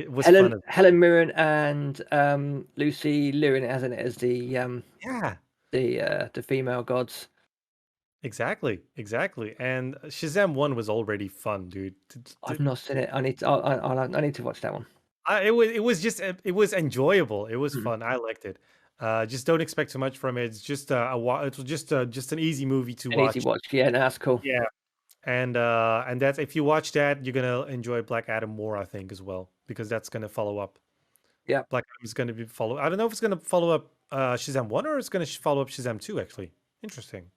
was fun. Helen Mirren and Lucy Liu in it, hasn't it, as Yeah. the female gods. Exactly. And Shazam 1 was already fun, dude. I've not seen it. I need to. I need to watch that one. It was enjoyable. It was Mhm. fun. I liked it. Just don't expect too much from it. It's just it was just an easy movie to An easy watch. watch. Yeah, no, that's cool. Yeah. And that's, if you watch that, you're gonna enjoy Black Adam more, I think, as well, because that's gonna follow up. Yeah. Black Adam is gonna be follow. I don't know if it's gonna follow up Shazam 1 or it's gonna follow up Shazam 2, actually. Interesting.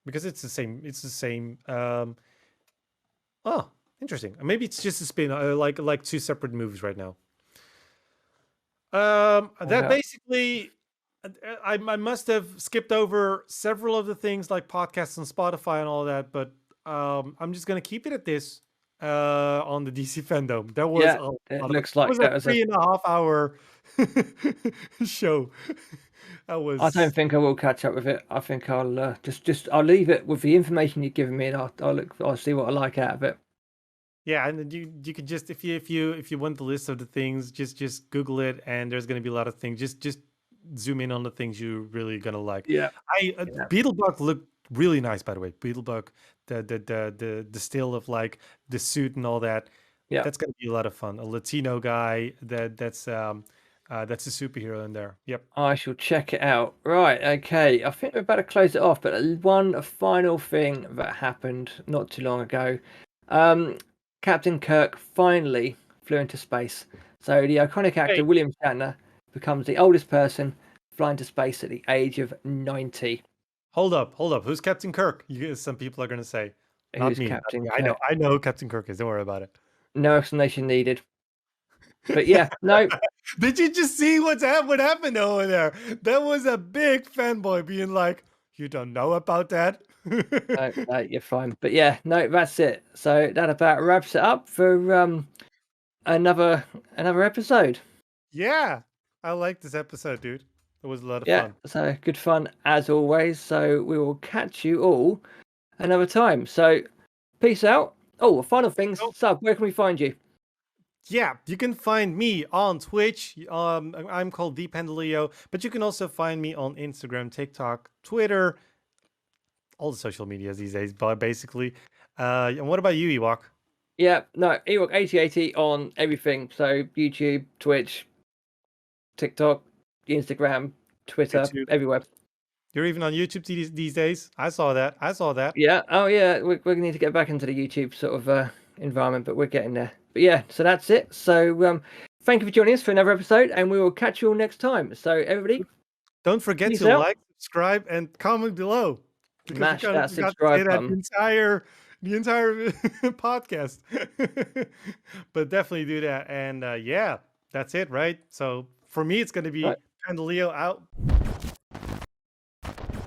Because it's the same. It's the same. Oh, interesting. Maybe it's just a spin, like 2 separate movies right now. That Okay. basically, I must have skipped over several of the things like podcasts on Spotify and all that, but I'm just gonna keep it at this. On the DC Fandome, that was Yeah, a lot it of fun. looks It like was a that was a. 3.5 hour show. That I don't was. think I will catch up with it. I think I'll just I'll leave it with the information you've given me, and I'll see what I like out of it. Yeah, and then you could just, if you want the list of the things, just Google it, and there's gonna be a lot of things. Just zoom in on the things you're really gonna like. Yeah. Yeah. Beetlebug looked really nice, by the way. Beetlebug, the still of like the suit and all that. Yeah. That's gonna be a lot of fun. A Latino guy that's a superhero in there. Yep. I shall check it out. Right, okay. I think we're about to close it off, but one final thing that happened not too long ago. Um, Captain Kirk finally flew into space. So the iconic actor Hey, William Shatner becomes the oldest person flying to space at the age of 90. hold up. Who's Captain Kirk? Some people are gonna say, not Who's me, not Captain me. Kirk? I know who Captain Kirk is. Don't worry about it. No explanation needed. But yeah, no, Did you just see what happened over there? That was a big fanboy being like, "You don't know about that." no, you're fine. But yeah, no, that's it. So that about wraps it up for another episode. Yeah, I like this episode, dude. It was a lot of Yeah, fun. so good fun as always. So we will catch you all another time. So peace out. Oh, final things. So, Sub, where can we find you? yeah, you can find me on Twitch. I'm called Deependaleo, but you can also find me on Instagram, TikTok, Twitter, all the social medias these days, but basically. And what about you, Ewok? Yeah, no, Ewok 8080 on everything. So YouTube, Twitch, TikTok, Instagram, Twitter, YouTube. everywhere. You're even on YouTube these days. I saw that. I saw that. Yeah. Oh, yeah. We're going to need to get back into the YouTube sort of environment, but we're getting there. But yeah, so that's it. So thank you for joining us for another episode, and we will catch you all next time. So everybody, Don't forget peace to out. like, subscribe, and comment below because Mash that we got to say subscribe that button. the entire podcast. But definitely do that. And yeah, that's it, right? So for me, it's going to be Right. Pandaleo out.